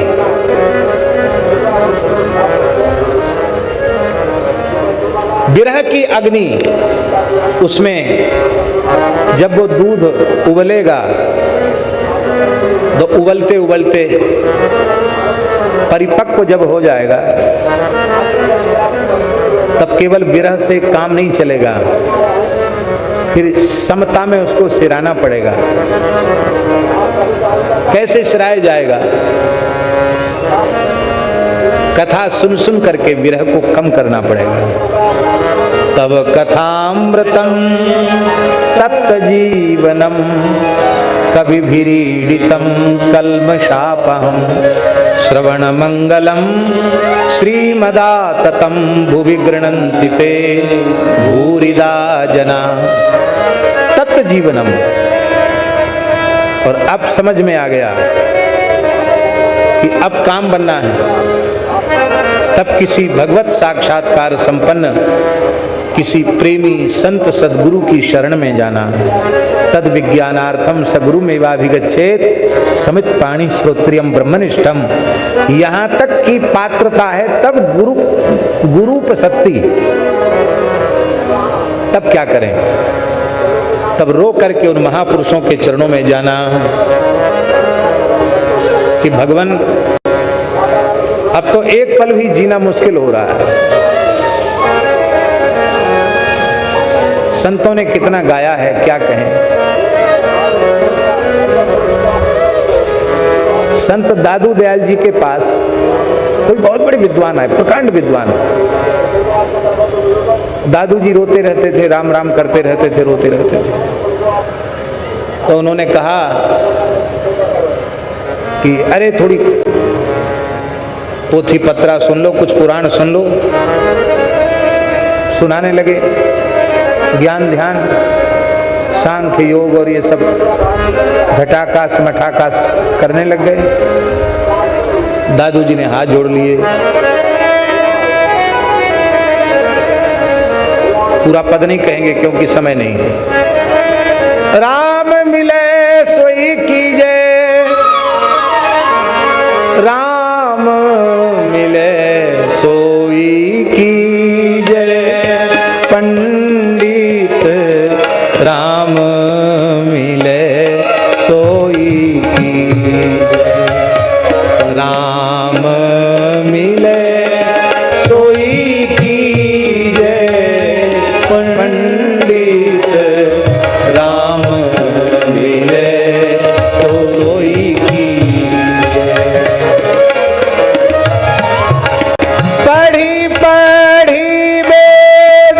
विरह की अग्नि, उसमें जब वो दूध उबलेगा तो उबलते उबलते परिपक्व जब हो जाएगा तब केवल विरह से काम नहीं चलेगा, फिर समता में उसको सिराना पड़ेगा। कैसे सिराया जाएगा? कथा सुन सुन करके विरह को कम करना पड़ेगा। तब कथामृतम तप्त जीवनम कविभिरीडितम कल्मषापहम श्रवण मंगलम श्रीमदाततम भुवि गृह्णन्ति ते भूरिदा जना। तप्त जीवनम। और अब समझ में आ गया कि अब काम बनना है। तब किसी भगवत साक्षात्कार संपन्न किसी प्रेमी संत सद्गुरु की शरण में जाना। तद विज्ञानार्थम सगुरु मेवाभिगच्छेत समित पाणी श्रोत्रियम ब्रह्मनिष्ठम। यहाँ तक की पात्रता है, तब गुरुपसक्ति। तब क्या करें? तब रो करके उन महापुरुषों के चरणों में जाना कि भगवान अब तो एक पल भी जीना मुश्किल हो रहा है। संतों ने कितना गाया है, क्या कहें। संत दादू दयाल जी के पास कोई बहुत बड़े विद्वान है, प्रकांड विद्वान। दादू जी रोते रहते थे, राम राम करते रहते थे, रोते रहते थे। तो उन्होंने कहा कि अरे थोड़ी पोथी पत्रा सुन लो, कुछ पुराण सुन लो। सुनाने लगे ज्ञान ध्यान सांख्य योग और ये सब घटाकाश मठाकाश करने लग गए। दादू जी ने हाथ जोड़ लिए। पूरा पद नहीं कहेंगे क्योंकि समय नहीं है। राम मिले सोई कीजे, राम मिले सोई कीजे, पंडित राम मिले सोई कीजे, राम मिले सोई कीजे, पंडित राम मिले सोई कीजे। पढ़ी पढ़ी वेद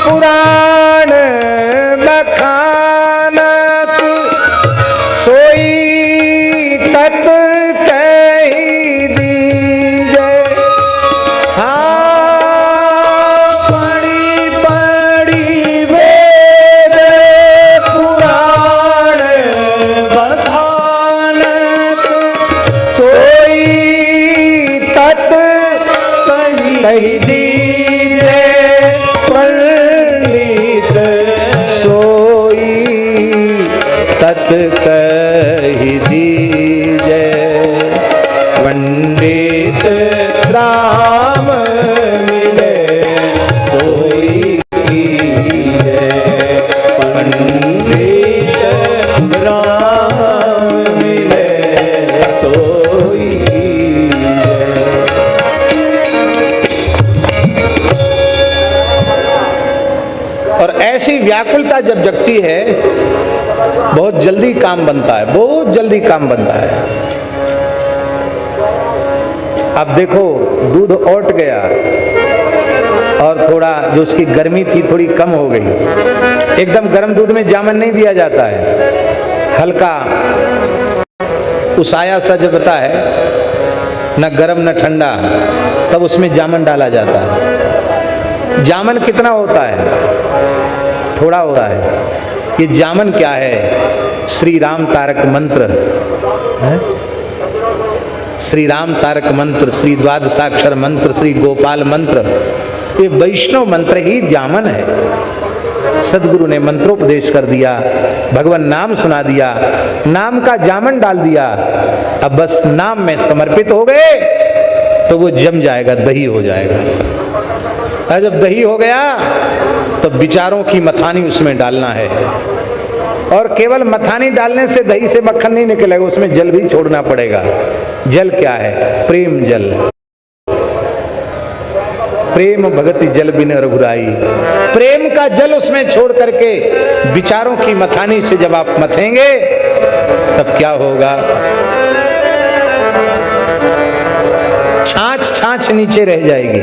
पुराण बखानत, सोई तत् कही दीजे। हाँ, पढ़ी पढ़ी वेद पुराण बखानत, सोई तत् कही दीजे, पंडित सोई तत् कही दीजे, पंडित राम मिले सोई कीजे, पंडित राम मिले सोई कीजे। और ऐसी व्याकुलता जब जगती है, बहुत जल्दी काम बनता है, बहुत जल्दी काम बनता है। अब देखो दूध औट गया और थोड़ा जो उसकी गर्मी थी थोड़ी कम हो गई। एकदम गर्म दूध में जामन नहीं दिया जाता है, हल्का उसाया सा जब होता है, न गर्म न ठंडा, तब उसमें जामन डाला जाता है। जामन कितना होता है? थोड़ा होता है। ये जामन क्या है? श्री राम तारक मंत्र है? श्री राम तारक मंत्र, श्री द्वादशाक्षर मंत्र, श्री गोपाल मंत्र, ये वैष्णव मंत्र ही जामन है। सदगुरु ने मंत्रोपदेश कर दिया, भगवान नाम सुना दिया, नाम का जामन डाल दिया। अब बस नाम में समर्पित हो गए तो वो जम जाएगा, दही हो जाएगा। और जब दही हो गया तो विचारों की मथानी उसमें डालना है, और केवल मथानी डालने से दही से मक्खन नहीं निकलेगा, उसमें जल भी छोड़ना पड़ेगा। जल क्या है? प्रेम जल। प्रेम भगति जल बिन रघुराई, प्रेम का जल उसमें छोड़ करके विचारों की मथानी से जब आप मथेंगे तब क्या होगा? छाछ छाछ नीचे रह जाएगी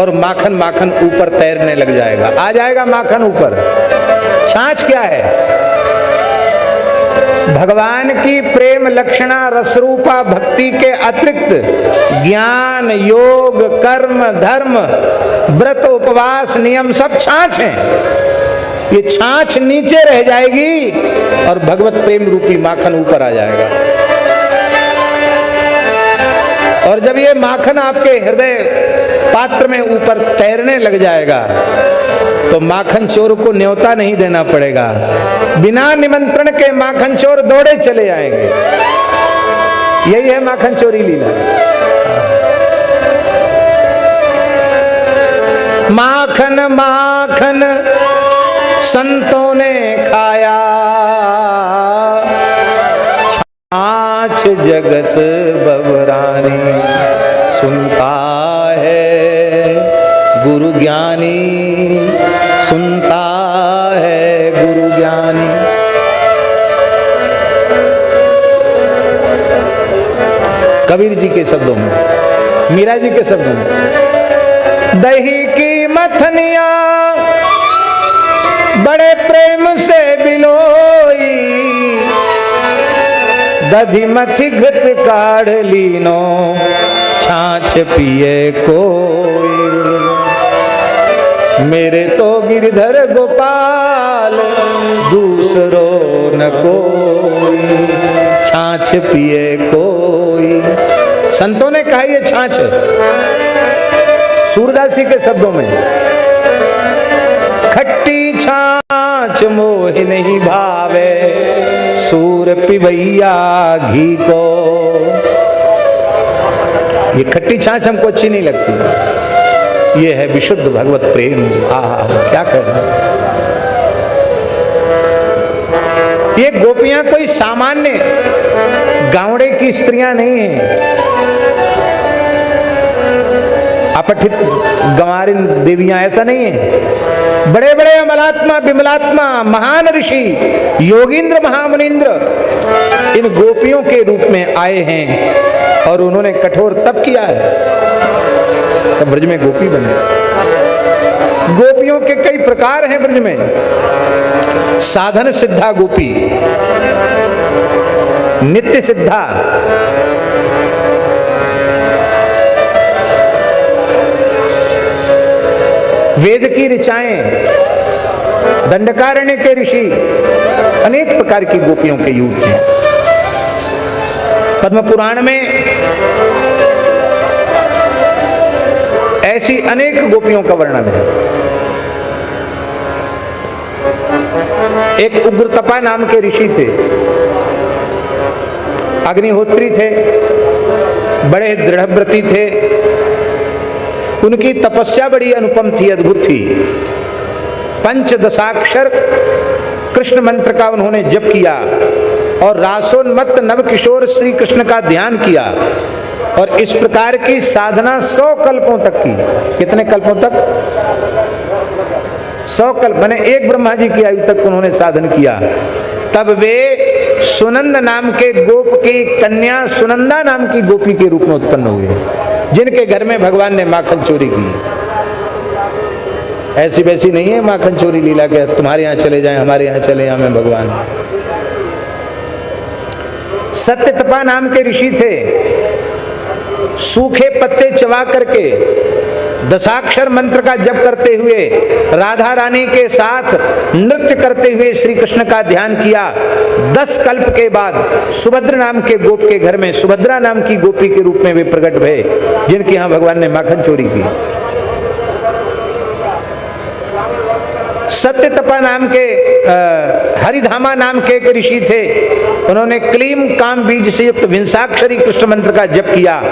और माखन माखन ऊपर तैरने लग जाएगा। आ जाएगा माखन ऊपर। छाछ क्या है? भगवान की प्रेम लक्षणा रसरूपा भक्ति के अतिरिक्त ज्ञान, योग, कर्म, धर्म, व्रत, उपवास, नियम सब छाछ हैं। ये छाछ नीचे रह जाएगी और भगवत प्रेम रूपी माखन ऊपर आ जाएगा। और जब ये माखन आपके हृदय पात्र में ऊपर तैरने लग जाएगा तो माखन चोर को न्योता नहीं देना पड़ेगा, बिना निमंत्रण के माखन चोर दौड़े चले आएंगे। यही है माखन चोरी लीला। माखन माखन संतों ने खाया, छाछ जगत बबरानी, सुनता है गुरु ज्ञानी, सुनता है गुरु ज्ञानी। कबीर जी के शब्दों में, मीरा जी के शब्दों में, दही की मथनिया बड़े प्रेम से बिलोई, दधी मथी घृत काढ़ लीनो, छाछ पिए कोई। मेरे तो गिरधर गोपाल दूसरो न कोई, छाछ पिए कोई। संतों ने कहा ये छाछ है। सूरदासी के शब्दों में, खट्टी छाछ मोहि नहीं भावे, सूर पिबैया घी को। ये खट्टी छाछ हमको अच्छी नहीं लगती, ये है विशुद्ध भगवत प्रेम। क्या करना। ये गोपियां कोई सामान्य गावड़े की स्त्रियां नहीं हैं, अपठित गंवारिन देवियां, ऐसा नहीं है। बड़े बड़े अमलात्मा, विमलात्मा, महान ऋषि, योगींद्र, महामुनींद्र इन गोपियों के रूप में आए हैं और उन्होंने कठोर तप किया है तब ब्रज में गोपी बने। गोपियों के कई प्रकार हैं ब्रज में। साधन सिद्धा गोपी, नित्य सिद्धा, वेद की ऋचाएं, दंडकारण्य के ऋषि, अनेक प्रकार की गोपियों के यूथ हैं। पद्म पुराण में ऐसी अनेक गोपियों का वर्णन है। एक उग्रतपा नाम के ऋषि थे, अग्निहोत्री थे, बड़े दृढ़व्रती थे। उनकी तपस्या बड़ी अनुपम थी, अद्भुत थी। पंचदशाक्षर कृष्ण मंत्र का उन्होंने जप किया और रासोन्मत्त नव किशोर श्री कृष्ण का ध्यान किया और इस प्रकार की साधना 100 कल्पों तक की। कितने कल्पों तक? 100 कल्प, मैंने एक ब्रह्मा जी की आयु तक उन्होंने साधन किया। तब वे सुनंद नाम के गोप की कन्या सुनंदा नाम की गोपी के रूप में उत्पन्न हुए, जिनके घर में भगवान ने माखन चोरी की। ऐसी वैसी नहीं है माखन चोरी लीला के तुम्हारे यहाँ चले जाएं, हमारे यहाँ चले जाएं में भगवान। सत्यतपा नाम के ऋषि थे, सूखे पत्ते चबा करके दशाक्षर मंत्र का जप करते हुए राधा रानी के साथ नृत्य करते हुए श्री कृष्ण का ध्यान किया। 10 कल्प के बाद सुभद्र नाम के गोप के घर में सुभद्रा नाम की गोपी के रूप में वे प्रकट भये, जिनके यहां भगवान ने माखन चोरी की। सत्यतपा नाम के हरिधामा नाम के एक ऋषि थे, उन्होंने क्लीम काम बीज से युक्त विंशाक्षरी कृष्ण मंत्र का जप किया।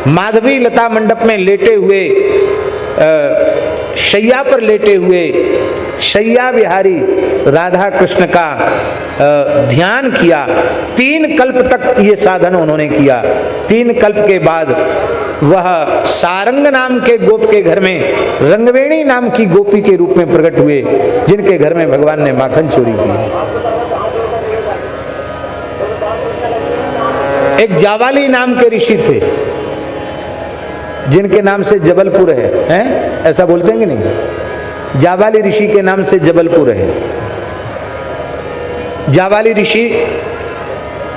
माधवी लता मंडप में लेटे हुए शैया पर लेटे हुए शैया विहारी राधा कृष्ण का ध्यान किया। 3 कल्प तक ये साधन उन्होंने किया। 3 कल्प के बाद वह सारंग नाम के गोप के घर में रंगवेणी नाम की गोपी के रूप में प्रकट हुए, जिनके घर में भगवान ने माखन चोरी की। एक जावाली नाम के ऋषि थे, जिनके नाम से जबलपुर है? ऐसा बोलते हैं कि नहीं? जावाली ऋषि के नाम से जबलपुर है। जावाली ऋषि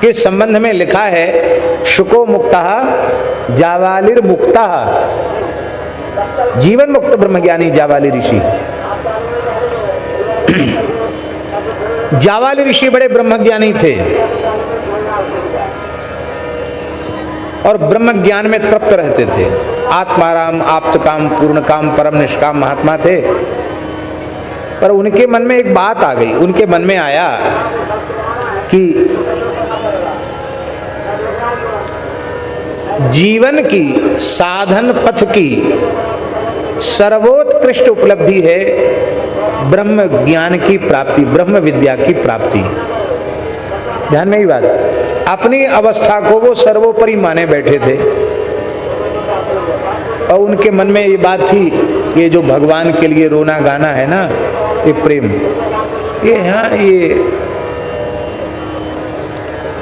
के संबंध में लिखा है, शुको मुक्तः जावालिर मुक्तः, जीवन मुक्त ब्रह्मज्ञानी जावाली ऋषि। जावाली ऋषि बड़े ब्रह्मज्ञानी थे और ब्रह्म ज्ञान में तृप्त रहते थे। आत्माराम, आप्तकाम, पूर्णकाम, परम निष्काम महात्मा थे। पर उनके मन में एक बात आ गई। उनके मन में आया कि जीवन की साधन पथ की सर्वोत्कृष्ट उपलब्धि है ब्रह्म ज्ञान की प्राप्ति, ब्रह्म विद्या की प्राप्ति। ध्यान में ही बात, अपनी अवस्था को वो सर्वोपरि माने बैठे थे और उनके मन में ये बात थी, ये जो भगवान के लिए रोना गाना है ना, ये प्रेम, ये यहाँ ये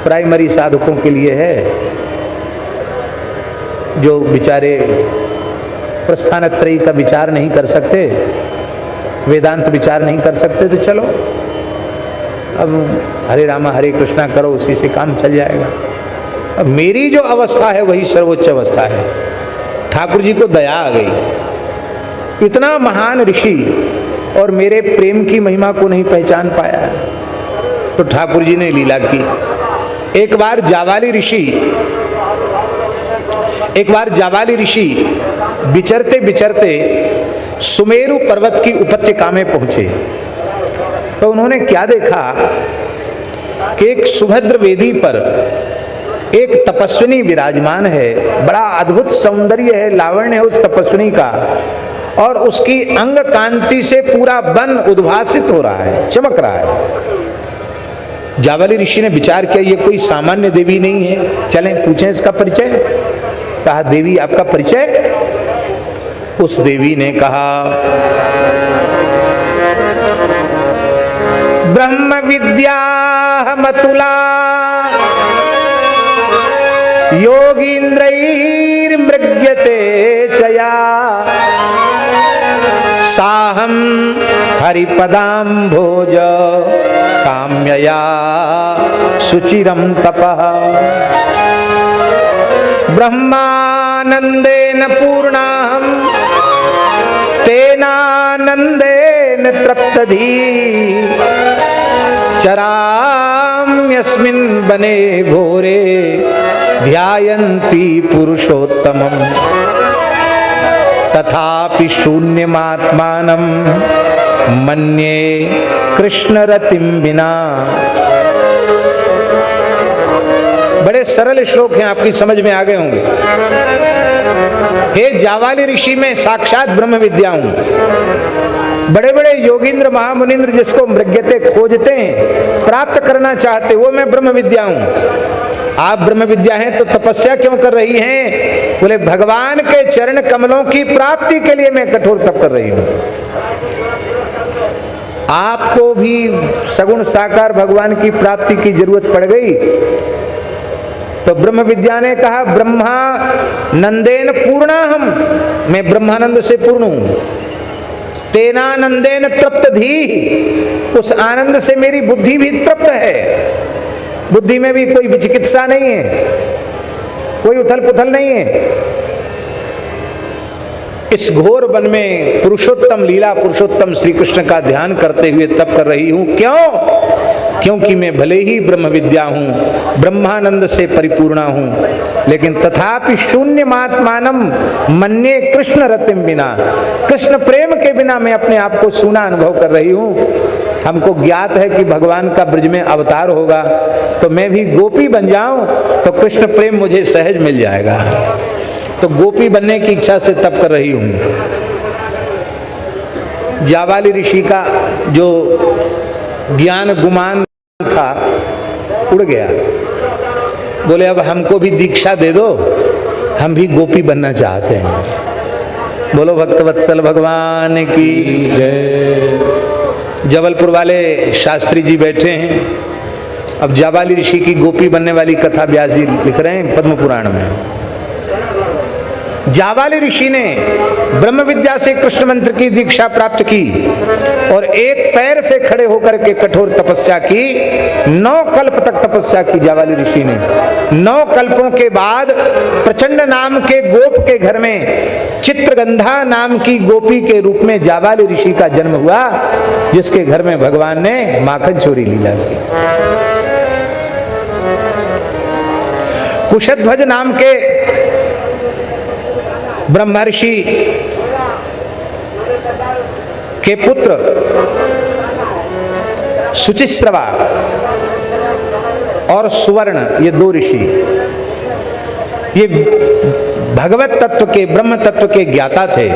प्राइमरी साधकों के लिए है, जो बेचारे प्रस्थानत्रयी का विचार नहीं कर सकते, वेदांत विचार नहीं कर सकते, तो चलो अब हरे रामा हरे कृष्णा करो, उसी से काम चल जाएगा। अब मेरी जो अवस्था है वही सर्वोच्च अवस्था है। ठाकुर जी को दया आ गई, इतना महान ऋषि और मेरे प्रेम की महिमा को नहीं पहचान पाया। तो ठाकुर जी ने लीला की। एक बार जावाली ऋषि विचरते विचरते सुमेरु पर्वत की उपत्यका में पहुंचे। तो उन्होंने क्या देखा कि एक सुभद्र वेदी पर एक तपस्विनी विराजमान है। बड़ा अद्भुत सौंदर्य है, लावण्य है उस तपस्विनी का, और उसकी अंग कांति से पूरा वन उद्भासित हो रहा है, चमक रहा है। जावाली ऋषि ने विचार किया, ये कोई सामान्य देवी नहीं है, चलें पूछें इसका परिचय। कहा, देवी आपका परिचय? उस देवी ने कहा, ब्रह्म विद्या मतुला योगींद्रैर्मृग्यते चया साहं हरिपदाम्भोज काम्यया सुचिरं तपः ब्रह्मानंदेन पूर्णाहं तेनानंदेन तृप्तधी चराम्यस्मिन् बने घोरे ध्यायन्ति पुरुषोत्तमम् तथापि शून्यमात्मानं मन्ये कृष्णरतिं विना। बड़े सरल श्लोक हैं, आपकी समझ में आ गए होंगे। हे जावाली ऋषि, में साक्षात ब्रह्म विद्या हूं। बड़े बड़े योगींद्र महामुनिंद्र जिसको मृग्यते खोजते हैं, प्राप्त करना चाहते, वो मैं ब्रह्म विद्या हूं। आप ब्रह्म विद्या हैं तो तपस्या क्यों कर रही हैं? बोले भगवान के चरण कमलों की प्राप्ति के लिए मैं कठोर तप कर रही हूं। आपको भी सगुण साकार भगवान की प्राप्ति की जरूरत पड़ गई तो ब्रह्म विद्या ने कहा, ब्रह्मा नंदेन पूर्णाहम, मैं ब्रह्मानंद से पूर्ण हूं। तेनानंदेन तृप्तधी, उस आनंद से मेरी बुद्धि भी तृप्त है। बुद्धि में भी कोई विचिकित्सा नहीं है, कोई उथल पुथल नहीं है। इस घोर वन में पुरुषोत्तम लीला पुरुषोत्तम श्री कृष्ण का ध्यान करते हुए तप कर रही हूं। क्यों? क्योंकि मैं भले ही ब्रह्म विद्या हूं, ब्रह्मानंद से परिपूर्णा हूं, लेकिन तथापि शून्यमात्मानम मन्ये कृष्ण रतिम बिना, कृष्ण प्रेम के बिना मैं अपने आप को सूना अनुभव कर रही हूं। हमको ज्ञात है कि भगवान का ब्रज में अवतार होगा, तो मैं भी गोपी बन जाऊं तो कृष्ण प्रेम मुझे सहज मिल जाएगा। तो गोपी बनने की इच्छा से तप कर रही हूं। जाबाली ऋषि का जो ज्ञान गुमान था उड़ गया। बोले अब हमको भी दीक्षा दे दो, हम भी गोपी बनना चाहते हैं। बोलो भक्तवत्सल भगवान की जय। जबलपुर वाले शास्त्री जी बैठे हैं। अब जाबाली ऋषि की गोपी बनने वाली कथा व्यास जी लिख रहे हैं पद्म पुराण में। जाबाली ऋषि ने ब्रह्म विद्या से कृष्ण मंत्र की दीक्षा प्राप्त की और एक पैर से खड़े होकर के कठोर तपस्या की। 9 कल्प तक तपस्या की जाबाली ऋषि ने। 9 कल्पों के बाद प्रचंड नाम के गोप के घर में चित्रगंधा नाम की गोपी के रूप में जाबाली ऋषि का जन्म हुआ, जिसके घर में भगवान ने माखन चोरी लीला की। कुशध्वज नाम के ब्रह्मर्षि के पुत्र शुचिश्रवा और सुवर्ण, ये 2 ऋषि, ये भगवत तत्व के ब्रह्म तत्व के ज्ञाता थे।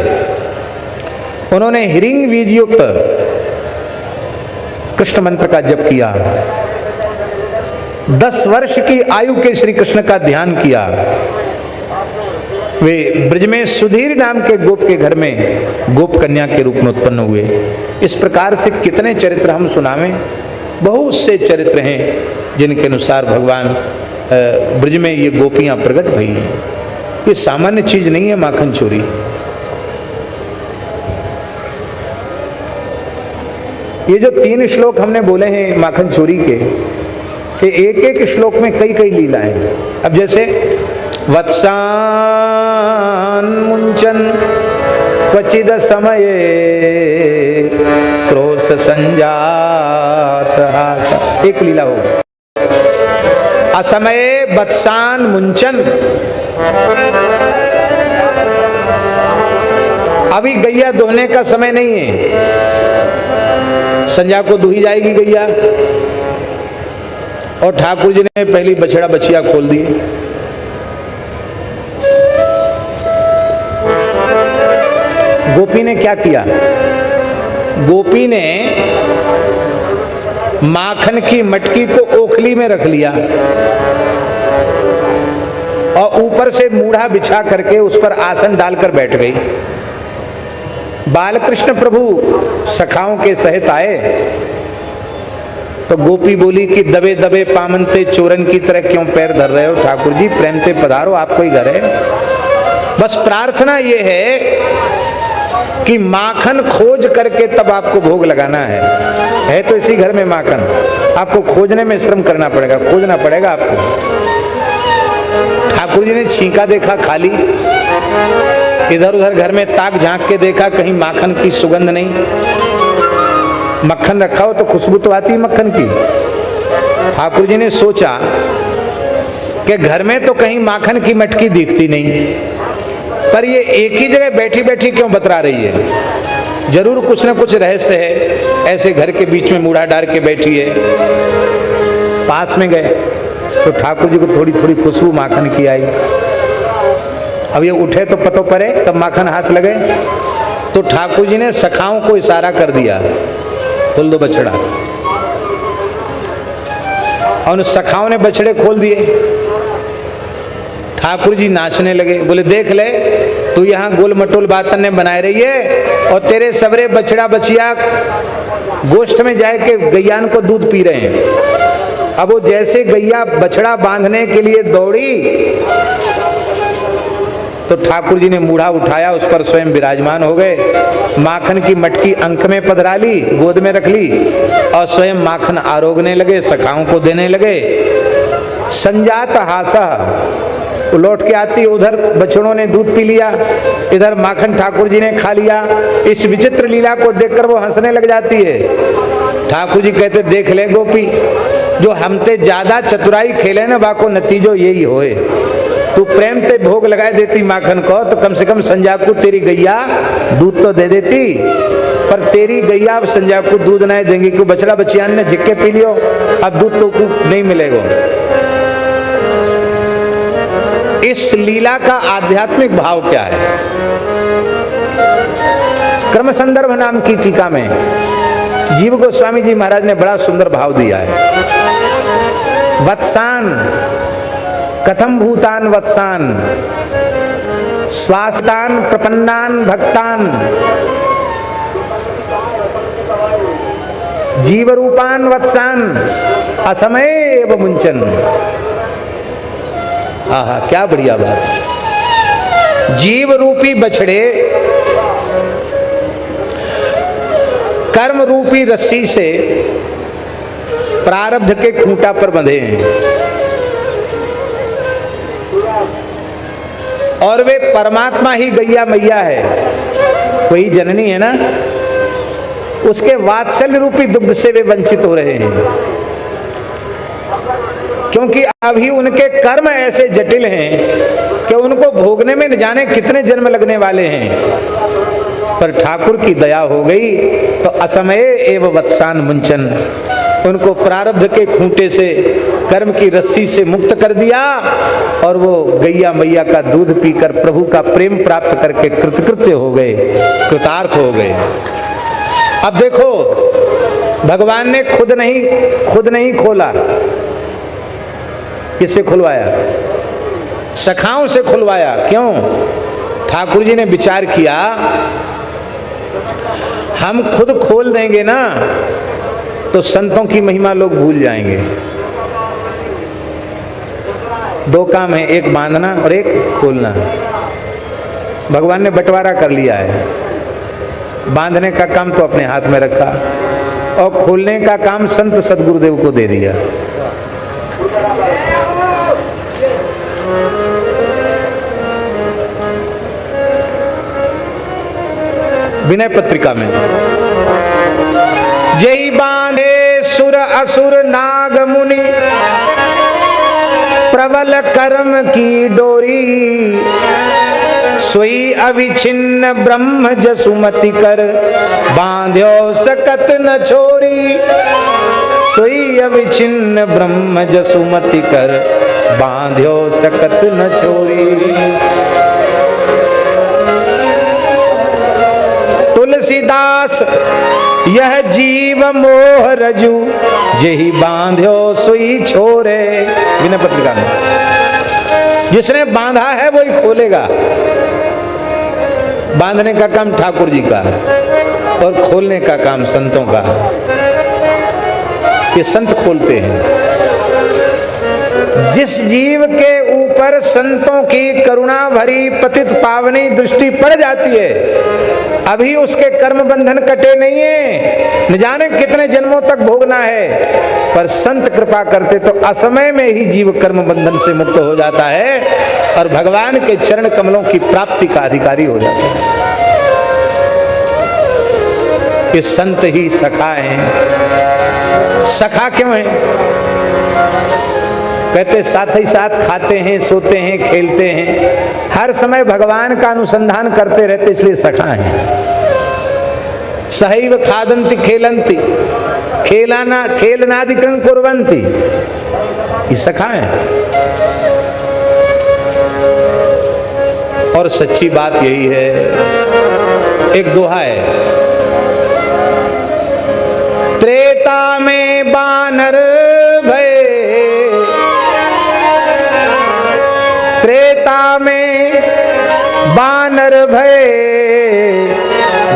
उन्होंने हिरिंग बीज युक्त कृष्ण मंत्र का जप किया। 10 वर्ष की आयु के श्री कृष्ण का ध्यान किया। वे ब्रज में सुधीर नाम के गोप के घर में गोप कन्या के रूप में उत्पन्न हुए। इस प्रकार से कितने चरित्र हम सुनावें। बहुत से चरित्र हैं जिनके अनुसार भगवान ब्रज में ये गोपियां प्रकट भई हैं। ये सामान्य चीज नहीं है माखन चोरी। ये जो 3 श्लोक हमने बोले हैं माखन चोरी के, कि एक एक श्लोक में कई कई लीलाएं। अब जैसे वत्सान मुंचन क्वचिद समये क्रोश संजात हास, एक लीला हो। असमये वत्सान मुंचन, अभी गैया दोहने का समय नहीं है। संध्या को दुही जाएगी गैया, और ठाकुर जी ने पहली बछड़ा बछिया खोल दिए। गोपी ने क्या किया? गोपी ने माखन की मटकी को ओखली में रख लिया और ऊपर से मूढ़ा बिछा करके उस पर आसन डालकर बैठ गई। बालकृष्ण प्रभु सखाओं के सहित आए तो गोपी बोली कि दबे दबे पामनते चोरन की तरह क्यों पैर धर रहे हो? ठाकुर जी प्रेम से पधारो, आपको ही घर है। बस प्रार्थना ये है कि माखन खोज करके तब आपको भोग लगाना है तो इसी घर में माखन, आपको खोजने में श्रम करना पड़ेगा, खोजना पड़ेगा आपको। ठाकुर जी ने छींका देखा खाली, इधर उधर घर में ताक झांक के देखा कहीं माखन की सुगंध नहीं। मक्खन रखा हो तो खुशबू तो आती मक्खन की। ठाकुर जी ने सोचा कि घर में तो कहीं माखन की मटकी दिखती नहीं, पर ये एक ही जगह बैठी बैठी क्यों बतरा रही है? जरूर कुछ न कुछ रहस्य है। ऐसे घर के बीच में मूढ़ा डाल के बैठी है। पास में गए तो ठाकुर जी को थोड़ी थोड़ी खुशबू माखन की आई। अब ये उठे तो पतो पड़े, तब माखन हाथ लगे तो ठाकुर जी ने सखाओं को इशारा कर दिया, खोल दो बछड़ा। और सखाओं ने बछड़े खोल दिए। ठाकुर जी नाचने लगे, बोले देख ले तू यहाँ गोल मटोल बातन ने बनाए रही है और तेरे सबरे बछड़ा बछिया गोष्ठ में जाए के गैयान को दूध पी रहे हैं। अब वो जैसे गैया बछड़ा बांधने के लिए दौड़ी तो ठाकुर जी ने मूढ़ा उठाया, उस पर स्वयं विराजमान हो गए। माखन की मटकी अंक में पधरा ली, गोद में रख ली और स्वयं माखन आरोगने लगे, सखाओं को देने लगे। संजात हासा, वो लौट के आती, उधर बछड़ों ने दूध पी लिया, इधर माखन ठाकुर जी ने खा लिया। इस विचित्र लीला को देखकर वो हंसने लग जाती है। ठाकुर जी कहते देख ले गोपी, जो हमते ज्यादा चतुराई खेले ना बाको नतीजो यही होए। तू प्रेम ते भोग लगाए देती माखन को तो कम से कम संजा को तेरी गैया दूध तो दे देती, पर तेरी गैया संजा को दूध नहीं देंगी, क्यों बछड़ा बचियान ने झिक्के पी लियो, अब दूध तो नहीं मिलेगा। इस लीला का आध्यात्मिक भाव क्या है? क्रम संदर्भ नाम की टीका में जीव गोस्वामी जी महाराज ने बड़ा सुंदर भाव दिया है। वत्सान कथम भूतान वत्सान स्वास्तान प्रपन्नान भक्तान जीव रूपान वत्सान असमय एव मुंचन। आहा, क्या बढ़िया बात। जीव रूपी बछड़े कर्म रूपी रस्सी से प्रारब्ध के खूंटा पर बंधे हैं और वे परमात्मा ही गैया मैया है, वही जननी है ना, उसके वात्सल्य रूपी दुग्ध से वे वंचित हो रहे हैं, क्योंकि अभी उनके कर्म ऐसे जटिल हैं कि उनको भोगने में न जाने कितने जन्म लगने वाले हैं। पर ठाकुर की दया हो गई तो असमय एवं वत्सान मुंचन, उनको प्रारब्ध के खूंटे से, कर्म की रस्सी से मुक्त कर दिया और वो गैया मैया का दूध पीकर प्रभु का प्रेम प्राप्त करके कृतकृत्य हो गए, कृतार्थ हो गए। अब देखो, भगवान ने खुद नहीं खोला, किससे खुलवाया? सखाओं से खुलवाया। क्यों? ठाकुर जी ने विचार किया हम खुद खोल देंगे ना तो संतों की महिमा लोग भूल जाएंगे। दो काम है, एक बांधना और एक खोलना। भगवान ने बंटवारा कर लिया है, बांधने का काम तो अपने हाथ में रखा और खोलने का काम संत सदगुरुदेव को दे दिया। विनय पत्रिका में जय बांधे सुर असुर नाग मुनि प्रबल कर्म की डोरी, सोई अविछिन्न ब्रह्म जसुमति कर बांध्यो सकत न छोरी। सोई अविछिन्न ब्रह्म जसुमति कर बांध्यो सकत न छोरी। तुलसीदास यह जीव मोह रजू जेहि बांध्यो सोई छोरे। विनय पत्रिका में जिसने बांधा है वही खोलेगा। बांधने का काम ठाकुर जी का और खोलने का काम संतों का। ये संत खोलते हैं। जिस जीव के ऊपर संतों की करुणा भरी पतित पावनी दृष्टि पड़ जाती है, अभी उसके कर्म बंधन कटे नहीं है, न जाने कितने जन्मों तक भोगना है, पर संत कृपा करते तो असमय में ही जीव कर्म बंधन से मुक्त हो जाता है और भगवान के चरण कमलों की प्राप्ति का अधिकारी हो जाता है। ये संत ही सखा हैं। सखा क्यों है? कहते साथ ही साथ खाते हैं, सोते हैं, खेलते हैं, हर समय भगवान का अनुसंधान करते रहते, इसलिए सखा हैं। सहैव खादंती खेलंती खेलनादिकं कुर्वन्ति, ये सखा हैं। और सच्ची बात यही है। एक दोहा है, त्रेता में बानर भय, त्रेता में बानर भय,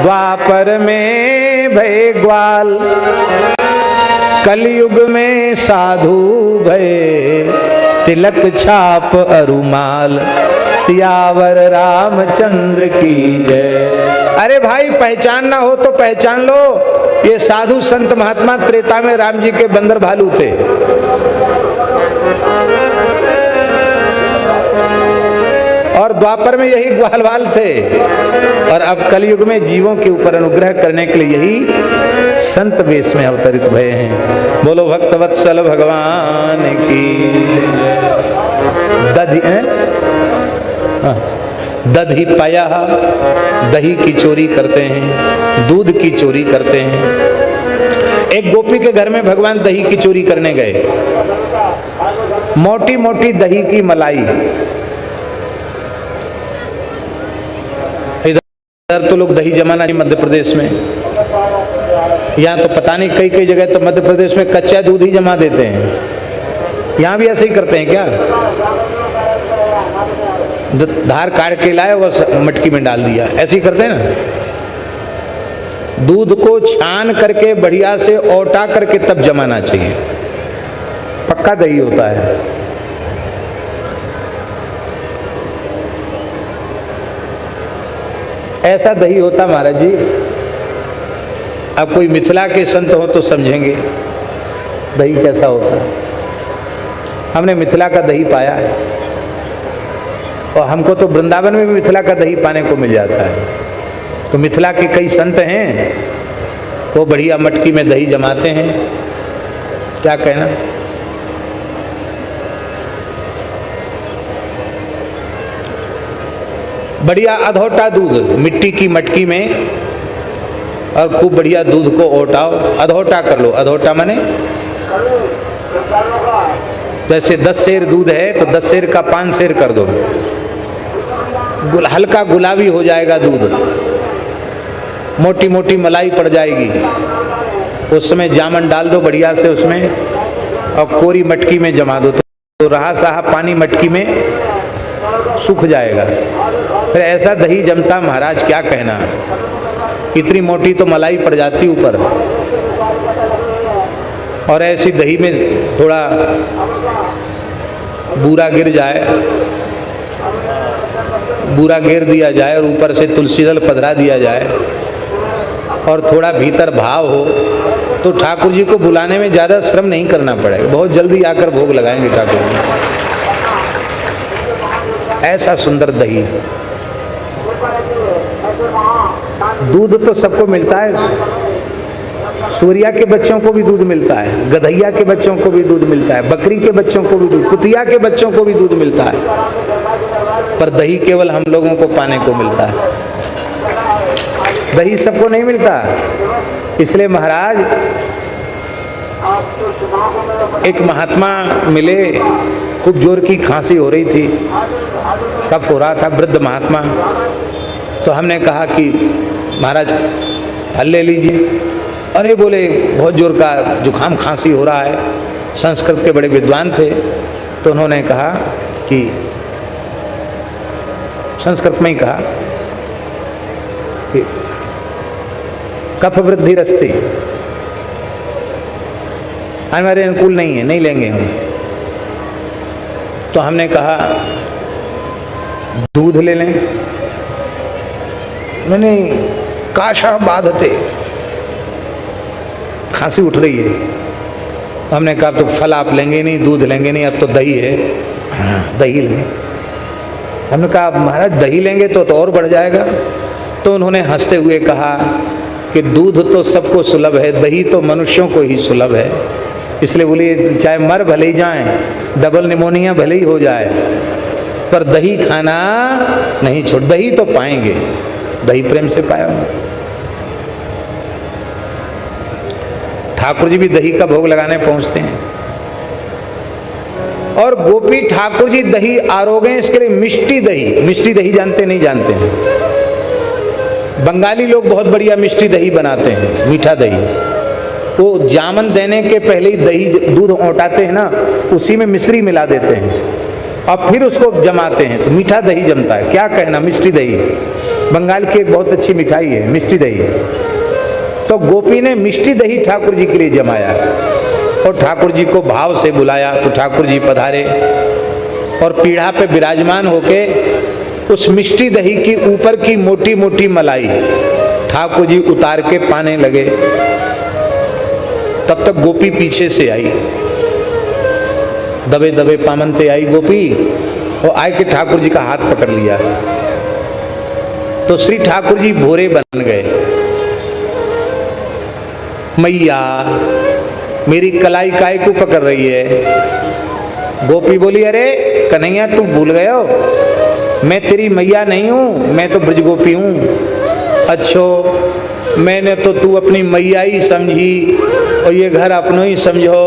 द्वापर में भय ग्वाल, कलयुग में साधु भय, तिलक छाप अरुमाल, सियावर रामचंद्र की जय। अरे भाई, पहचान ना हो तो पहचान लो, ये साधु संत महात्मा त्रेता में राम जी के बंदर भालू थे। और द्वापर में यही ग्वालवाल थे, और अब कलयुग में जीवों के ऊपर अनुग्रह करने के लिए यही संत वेश में अवतरित भये हैं। बोलो भक्तवत्सल भगवान की। दधी पाया, दही की चोरी करते हैं, दूध की चोरी करते हैं। एक गोपी के घर में भगवान दही की चोरी करने गए। मोटी मोटी दही की मलाई, इधर तो लोग दही जमाना नहीं, मध्य प्रदेश में, यहाँ तो पता नहीं कई कई जगह तो मध्य प्रदेश में कच्चा दूध ही जमा देते हैं। यहाँ भी ऐसे ही करते हैं क्या? धार काट के लाए, बस मटकी में डाल दिया, ऐसे ही करते हैं ना। दूध को छान करके बढ़िया से औटा करके तब जमाना चाहिए, पक्का दही होता है। ऐसा दही होता महाराज जी। अब कोई मिथिला के संत हो तो समझेंगे दही कैसा होता है। हमने मिथिला का दही पाया है, और हमको तो वृंदावन में भी मिथिला का दही पाने को मिल जाता है। तो मिथिला के कई संत हैं, वो बढ़िया मटकी में दही जमाते हैं। क्या कहना? बढ़िया अधोटा दूध मिट्टी की मटकी में, और खूब बढ़िया दूध को ओटाओ, अधोटा कर लो। अधोटा माने जैसे 10 सेर दूध है तो 10 सेर का 5 सेर कर दो, हल्का गुलाबी हो जाएगा दूध, मोटी मोटी मलाई पड़ जाएगी। उस समय जामन डाल दो बढ़िया से उसमें, और कोरी मटकी में जमा दो, तो रहा सहा पानी मटकी में सूख जाएगा। फिर ऐसा दही जमता महाराज, क्या कहना। इतनी मोटी तो मलाई पड़ जाती ऊपर, और ऐसी दही में थोड़ा बूरा गिर जाए, बूरा घेर दिया जाए, और ऊपर से तुलसी दल पधरा दिया जाए, और थोड़ा भीतर भाव हो, तो ठाकुर जी को बुलाने में ज़्यादा श्रम नहीं करना पड़ेगा, बहुत जल्दी आकर भोग लगाएंगे ठाकुर जी। ऐसा सुंदर दही। दूध तो सबको मिलता है, सूर्या के बच्चों को भी दूध मिलता है, गधैया के बच्चों को भी दूध मिलता है, बकरी के बच्चों को भी दूध, कुतिया के बच्चों को भी दूध मिलता है, पर दही केवल हम लोगों को पाने को मिलता है। दही सबको नहीं मिलता। इसलिए महाराज एक महात्मा मिले, खूब जोर की खांसी हो रही थी, कफ हो रहा था, वृद्ध महात्मा। तो हमने कहा कि महाराज फल ले लीजिए। अरे बोले बहुत जोर का जुकाम खांसी हो रहा है। संस्कृत के बड़े विद्वान थे, तो उन्होंने कहा कि संस्कृत में ही कहा कि कफ वृद्धि रस्ती हमारे अनुकूल नहीं है, नहीं लेंगे हम। तो हमने कहा दूध ले लें। मैंने काशा बाधते, खांसी उठ रही है। हमने कहा तो फल आप लेंगे नहीं, दूध लेंगे नहीं, अब तो दही है। हाँ दही लेंगे। हमने कहा महाराज दही लेंगे तो और बढ़ जाएगा। तो उन्होंने हंसते हुए कहा कि दूध तो सबको सुलभ है, दही तो मनुष्यों को ही सुलभ है। इसलिए बोलिए चाहे मर भले ही जाएं, डबल निमोनिया भले ही हो जाए, पर दही खाना नहीं छोड़। दही तो पाएंगे, दही प्रेम से पाया। ठाकुर जी भी दही का भोग लगाने पहुंचते हैं, और गोपी ठाकुर जी दही आरोगे इसके लिए मिष्टी दही। मिष्टी दही जानते नहीं जानते हैं? बंगाली लोग बहुत बढ़िया मिष्टी दही बनाते हैं, मीठा दही। वो जामन देने के पहले ही दही दूध औटाते हैं ना, उसी में मिश्री मिला देते हैं और फिर उसको जमाते हैं, तो मीठा दही जमता है। क्या कहना, मिष्टी दही बंगाल की एक बहुत अच्छी मिठाई है, मिष्टी दही। तो गोपी ने मिष्टी दही ठाकुर जी के लिए जमाया और ठाकुर जी को भाव से बुलाया। तो ठाकुर जी पधारे और पीढ़ा पे विराजमान होके उस मिष्टी दही की ऊपर की मोटी मोटी मलाई ठाकुर जी उतार के पाने लगे। तब तक गोपी पीछे से आई, दबे दबे पामनते आई गोपी वो आए के ठाकुर जी का हाथ पकड़ लिया तो श्री ठाकुर जी भोरे बन गए। मैया मेरी कलाई काहे को पकड़ रही है? गोपी बोली, अरे कन्हैया तू भूल गए हो, मैं तेरी मैया नहीं हूं, मैं तो ब्रज गोपी हूं। अच्छो, मैंने तो तू अपनी मैया ही समझी और ये घर अपनों ही समझो,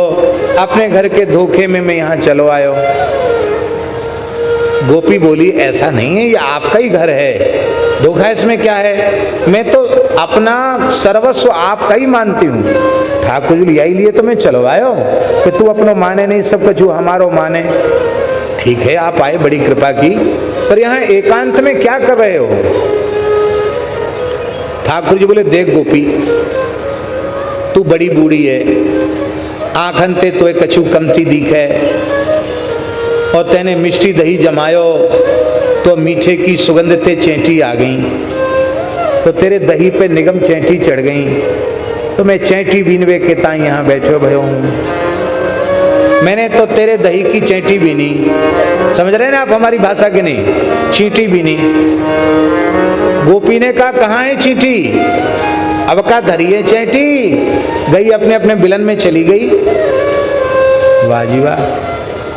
अपने घर के धोखे में मैं यहाँ चलो आयो। गोपी बोली, ऐसा नहीं है, ये आपका ही घर है, धोखा इसमें क्या है? मैं तो अपना सर्वस्व आपका ही मानती हूँ। ठाकुर जी यही लिए तो मैं चलो आयो कि तू अपनो माने नहीं, सब कुछ हमारो माने। ठीक है, आप आए, बड़ी कृपा की, पर यहाँ एकांत में क्या कर रहे हो? ठाकुर जी बोले, देख गोपी, तू बड़ी बूढ़ी है, आंखन ते तो कछु कमती दिखे, और तेने मिष्टी दही जमायो तो मीठे की सुगंध ते चेंटी आ गई, तो तेरे दही पे निगम चेंटी चढ़ गई, तो मैं चेंटी बीनवे के ताई यहाँ बैठो भयो हूँ। मैंने तो तेरे दही की चेंटी बीनी, समझ रहे ना आप हमारी भाषा के नहीं, चींटी बीनी। गोपी ने कहा, कहाँ है चींटी? अब का धरी है चेंटी, गई अपने अपने बिलन में चली गई। वाह जी वाह।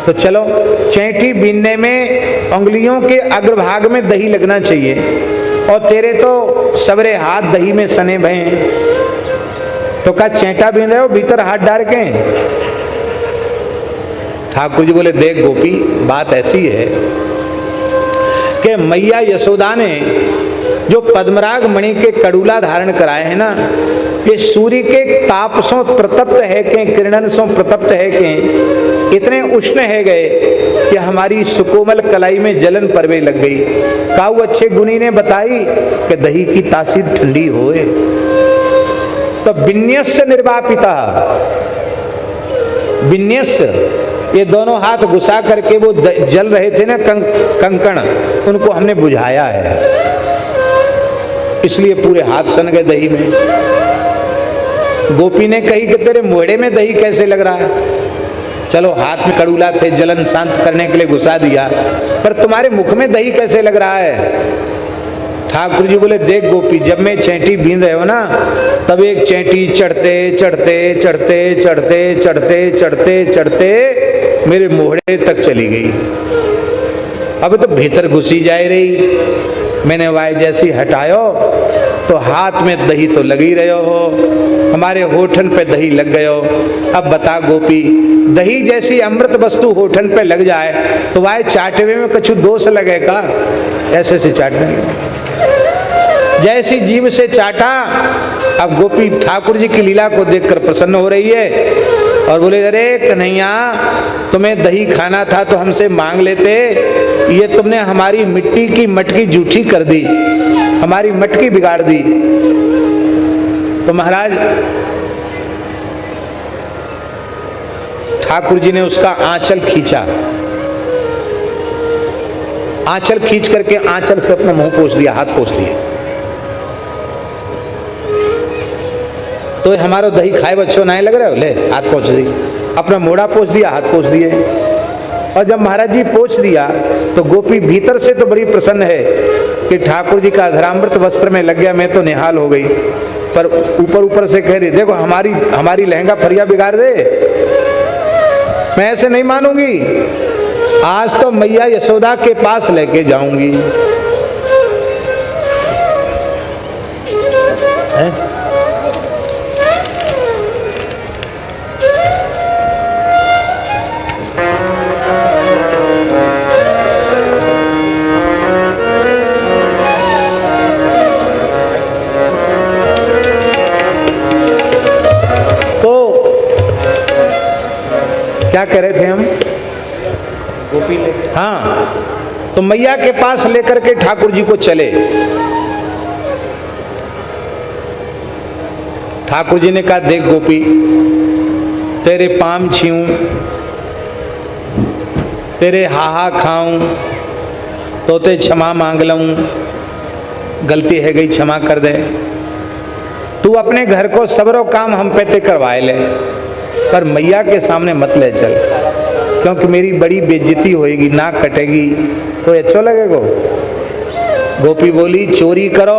तो चलो, चेंटी बीनने में उंगलियों के अग्रभाग में दही लगना चाहिए, और तेरे तो सबरे हाथ दही में सने भये हैं, तो क्या चेंटा बीन रहे हो भीतर हाथ डाल के? ठाकुर जी बोले, देख गोपी, बात ऐसी है कि मैया यशोदा ने जो पद्मराग मणि के कड़ूला धारण कराए हैं ना, ये सूर्य के ताप सो प्रतप्त है के, किरणन सो प्रतप्त है के, इतने उष्ण है गए कि हमारी सुकोमल कलाई में जलन परवे लग गई। काऊ अच्छे गुनी ने बताई कि दही की तासीर ठंडी होए, तो विन्यस्य निर्वापिता, विन्यस्य, ये दोनों हाथ घुसा करके वो जल रहे थे ना कंकण, उनको हमने बुझाया है, इसलिए पूरे हाथ सन गए दही में। गोपी ने कही कि तेरे मोहड़े में दही कैसे लग रहा है? चलो, हाथ में कड़ूला थे, जलन शांत करने के लिए घुसा दिया, पर तुम्हारे मुख में दही कैसे लग रहा है? ठाकुर जी बोले, देख गोपी, जब मैं चेंटी बीन रहे हो ना, तब एक चेंटी चढ़ते चढ़ते चढ़ते चढ़ते चढ़ते चढ़ते चढ़ते मेरे मोहड़े तक चली गई। अब तो भीतर घुसी जा रही, मैंने वाय जैसी हटायो तो हाथ में दही तो लगी रहे हो, हमारे होठन पे दही लग गयो। अब बता गोपी, दही जैसी अमृत वस्तु होठन पे लग जाए तो वाय चाटवे में कुछ दोष लगेगा? ऐसे से चाटने जैसी जीव से चाटा। अब गोपी ठाकुर जी की लीला को देखकर प्रसन्न हो रही है और बोले, अरे कन्हैया, तुम्हें दही खाना था तो हमसे मांग लेते, ये तुमने हमारी मिट्टी की मटकी जूठी कर दी, हमारी मटकी बिगाड़ दी। तो महाराज ठाकुर जी ने उसका आंचल खींचा, आंचल खींच करके आंचल से अपना मुंह पोंछ दिया, हाथ पोंछ दिया। तो हमारा दही खाए बच्चों नहीं लग रहा हो, ले हाथ पोंछ दी, अपना मोड़ा पोंछ दिया, हाथ पोंछ दिए। और जब महाराज जी पोंछ दिया तो गोपी भीतर से तो बड़ी प्रसन्न है कि ठाकुर जी का अधरामृत वस्त्र में लग गया, मैं तो निहाल हो गई, पर ऊपर ऊपर से कह रही, देखो हमारी लहंगा फरिया बिगाड़ दे, मैं ऐसे नहीं मानूंगी, आज तो मैया यशोदा के पास लेके जाऊंगी। क्या कह रहे थे हम? गोपी लेके, हाँ, तो मैया के पास लेकर के ठाकुर जी को चले। ठाकुर जी ने कहा, देख गोपी, तेरे पाम छीऊं, तेरे हाहा खाऊं, तो ते क्षमा मांग लूं, गलती है गई क्षमा कर दे। तू अपने घर को सबरो काम हम पे ते करवाए ले, पर मैया के सामने मत ले चल। क्योंकि मेरी बड़ी बेइज्जती होएगी, नाक कटेगी, तो अच्छो लगेगा। गोपी बोली चोरी करो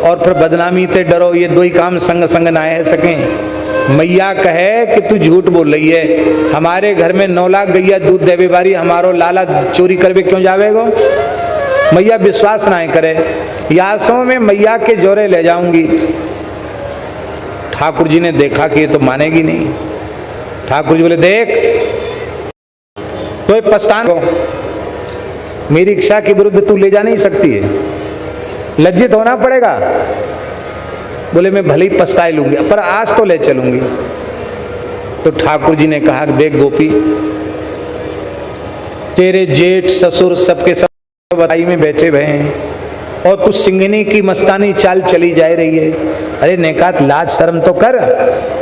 और फिर बदनामी ते डरो, ये दो ही काम संग संग ना है सकें। मैया कहे कि तू झूठ बोल रही है, हमारे घर में 9 लाख गैया दूध देवे बारी, हमारो लाला चोरी करवे क्यों जावेगो। मैया विश्वास ना करे, यासों में मैया के जोरे ले जाऊंगी। ठाकुर जी ने देखा कि ये तो मानेगी नहीं। ठाकुर जी बोले देख तो पछताना, मेरी इच्छा के विरुद्ध तू ले जा नहीं सकती है, लज्जित होना पड़ेगा। बोले मैं भले ही पछताए लूंगी, पर आज तो ले चलूंगी। तो ठाकुर जी ने कहा देख गोपी, तेरे जेठ ससुर सबके सब बधाई में बैठे हुए हैं और तू सिंघनी की मस्तानी चाल चली जा रही है। अरे नेकात लाज शर्म तो कर,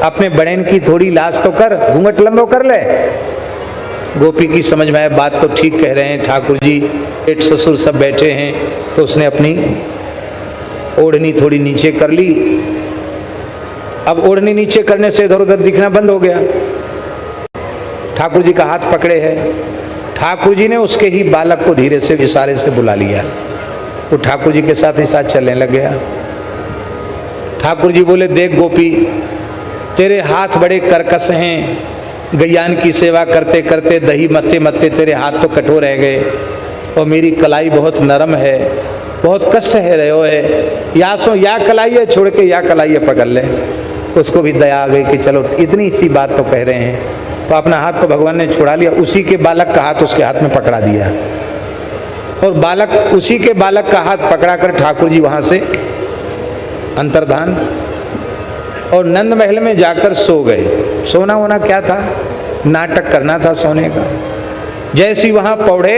अपने बड़ेन की थोड़ी लाज तो कर, घूंघट लंबो कर ले। गोपी की समझ में आया बात तो ठीक कह रहे हैं ठाकुर जी, जेठ ससुर सब बैठे हैं। तो उसने अपनी ओढ़नी थोड़ी नीचे कर ली। अब ओढ़नी नीचे करने से इधर उधर दिखना बंद हो गया। ठाकुर जी का हाथ पकड़े है। ठाकुर जी ने उसके ही बालक को धीरे से इशारे से बुला लिया। वो ठाकुर जी के साथ ही साथ चलने लग गया। ठाकुर जी बोले देख गोपी, तेरे हाथ बड़े कर्कश हैं, गैयान की सेवा करते करते दही मत्ते मत्ते तेरे हाथ तो कठोर रह गए, और मेरी कलाई बहुत नरम है, बहुत कष्ट है रहे हो है, या कलाई है छोड़ के या कलाई है पकड़ ले। उसको भी दया आ गई कि चलो इतनी सी बात तो कह रहे हैं, तो अपना हाथ तो भगवान ने छुड़ा लिया। उसी के बालक का हाथ उसके हाथ में पकड़ा दिया, और बालक उसी के बालक का हाथ पकड़ा कर ठाकुर जी वहां से अंतर्धान और नंद महल में जाकर सो गए। सोना होना क्या था, नाटक करना था सोने का। जैसी वहां पौड़े,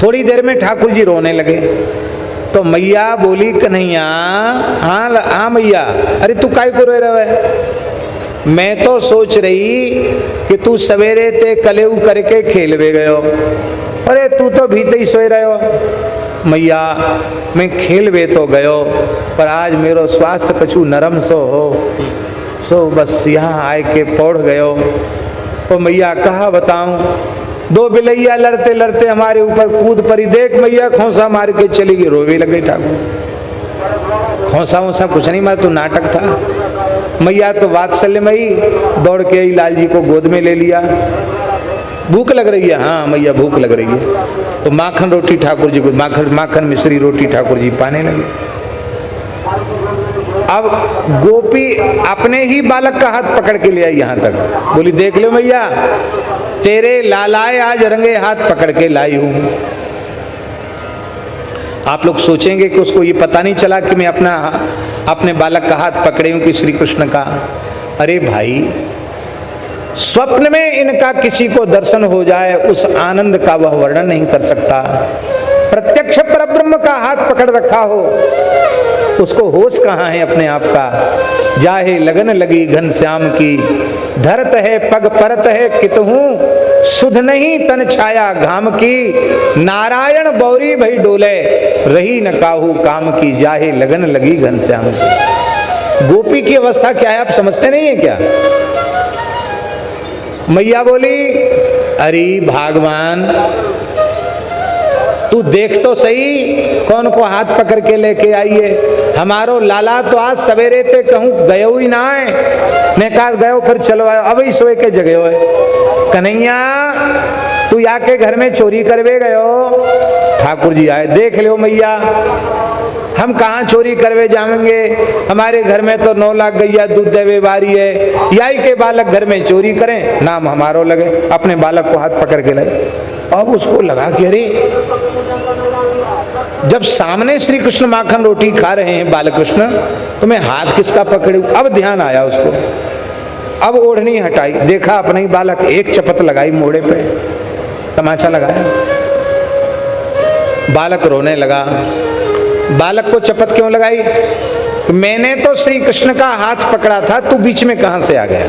थोड़ी देर में ठाकुर जी रोने लगे। तो मैया बोली कन्हैया, हाँ मैया, अरे तू काय को रो रहा है। मैं तो सोच रही कि तू सवेरे ते कलेऊ करके खेलवे गयो, अरे तू तो भीतर ही सोए रहे हो। मैया मैं खेलवे तो गयो, पर आज मेरो स्वास्थ्य कछु नरम सो हो, सो बस यहाँ आए के पौड़ गयो। तो मैया कहा बताऊं, 2 बिलैया लड़ते लड़ते हमारे ऊपर कूद पड़ी, देख मैया खोसा मार के चली गई। रोवे लग गई ठाकुर। खोसा वोसा कुछ नहीं मार, तो नाटक था। मैया तो वात्सल्यमयी, दौड़ के आई, लाल जी को गोद में ले लिया। भूख लग रही है, हाँ मैया भूख लग रही है। तो माखन रोटी ठाकुर जी को, माखन मिश्री रोटी ठाकुर जी पाने लगे। अब गोपी अपने ही बालक का हाथ पकड़ के ले आई यहाँ तक। बोली देख लो मैया, तेरे लालाए आज रंगे हाथ पकड़ के लाई हूं। आप लोग सोचेंगे कि उसको ये पता नहीं चला कि मैं अपने बालक का हाथ पकड़े हूं कि श्री कृष्ण का। अरे भाई, स्वप्न में इनका किसी को दर्शन हो जाए, उस आनंद का वह वर्णन नहीं कर सकता। प्रत्यक्ष परब्रह्म का हाथ पकड़ रखा हो, उसको होश कहाँ है अपने आप का। जाहे लगन लगी घनश्याम की, धरत है पग परत है कितहू, सुध नहीं तन छाया घाम की, नारायण बौरी भई डोले, रही न काहू काम की, जाहे लगन लगी घनश्याम की। गोपी की अवस्था क्या है आप समझते नहीं है क्या। मैया बोली अरे भगवान, तू देख तो सही कौन को हाथ पकड़ के लेके आई है। हमारो लाला तो आज सवेरे ते कहूँ गयो ही ना है, ने कहा गयो फिर चलो आयो, अब ही सोए के जगह है। कन्हैया तू या के घर में चोरी करवे गयो। ठाकुर जी आए, देख लो मैया, हम कहाँ चोरी करवे जाएंगे, हमारे घर में तो 9 लाख गैया दूध देवे बारी है, याई के बालक घर में चोरी करें, नाम हमारो लगे। अपने बालक को हाथ पकड़ के लाए। अब उसको लगा कि अरे, जब सामने श्री कृष्ण माखन रोटी खा रहे हैं बालकृष्ण, तो मैं हाथ किसका पकड़ूं। अब ध्यान आया उसको। अब ओढ़नी हटाई, देखा अपने ही बालक, एक चपत लगाई मोड़े पे, तमाचा लगाया। बालक रोने लगा। बालक को चपत क्यों लगाई, मैंने तो श्री कृष्ण का हाथ पकड़ा था, तू बीच में कहां से आ गया।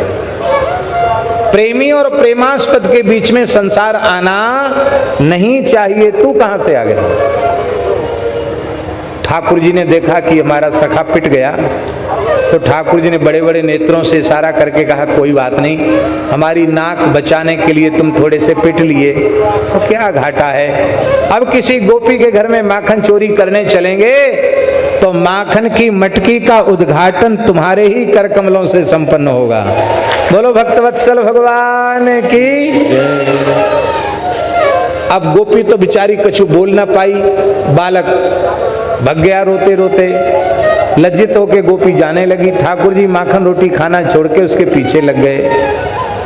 प्रेमी और प्रेमास्पद के बीच में संसार आना नहीं चाहिए, तू कहां से आ गया। ठाकुर जी ने देखा कि हमारा सखा पिट गया, तो ठाकुर जी ने बड़े बड़े नेत्रों से इशारा करके कहा कोई बात नहीं, हमारी नाक बचाने के लिए तुम थोड़े से पिट लिए तो क्या घाटा है। अब किसी गोपी के घर में माखन चोरी करने चलेंगे तो माखन की मटकी का उद्घाटन तुम्हारे ही कर कमलों से संपन्न होगा। बोलो भक्तवत्सल भगवान की। अब गोपी तो बेचारी कछु बोल ना पाई, बालक भग गया रोते रोते। लज्जित होके गोपी जाने लगी। ठाकुर जी माखन रोटी खाना छोड़ के उसके पीछे लग गए।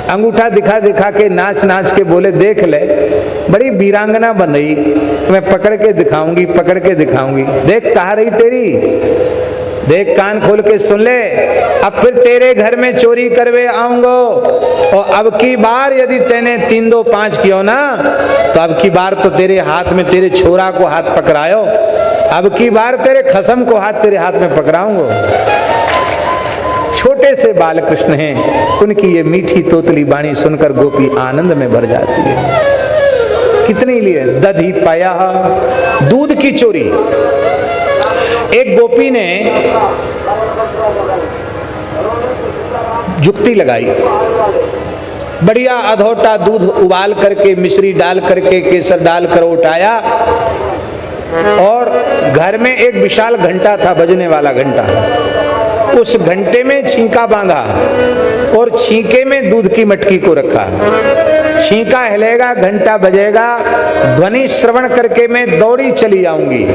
अंगूठा दिखा दिखा के नाच नाच के बोले देख ले बड़ी वीरांगना बन रही, मैं पकड़ के दिखाऊंगी, पकड़ के दिखाऊंगी। देख कहा रही तेरी, देख कान खोल के सुन ले, अब फिर तेरे घर में चोरी करवे आऊंगो और अब की बार यदि तेने 3 2 5 कियो ना तो अब की बार तो तेरे हाथ में तेरे छोरा को हाथ पकड़ायो, अब की बार तेरे खसम को हाथ तेरे हाथ में पकड़ाऊंगा। छोटे से बाल कृष्ण हैं, उनकी ये मीठी तोतली बाणी सुनकर गोपी आनंद में भर जाती है। कितनी लिए दधी पाया, दूध की चोरी। एक गोपी ने जुक्ति लगाई, बढ़िया अधोटा दूध उबाल करके मिश्री डाल करके केसर डाल कर उठाया और घर में एक विशाल घंटा था, बजने वाला घंटा। उस घंटे में छींका बांधा और छींके में दूध की मटकी को रखा। छींका हिलेगा, घंटा बजेगा, ध्वनि श्रवण करके मैं दौड़ी चली आऊंगी।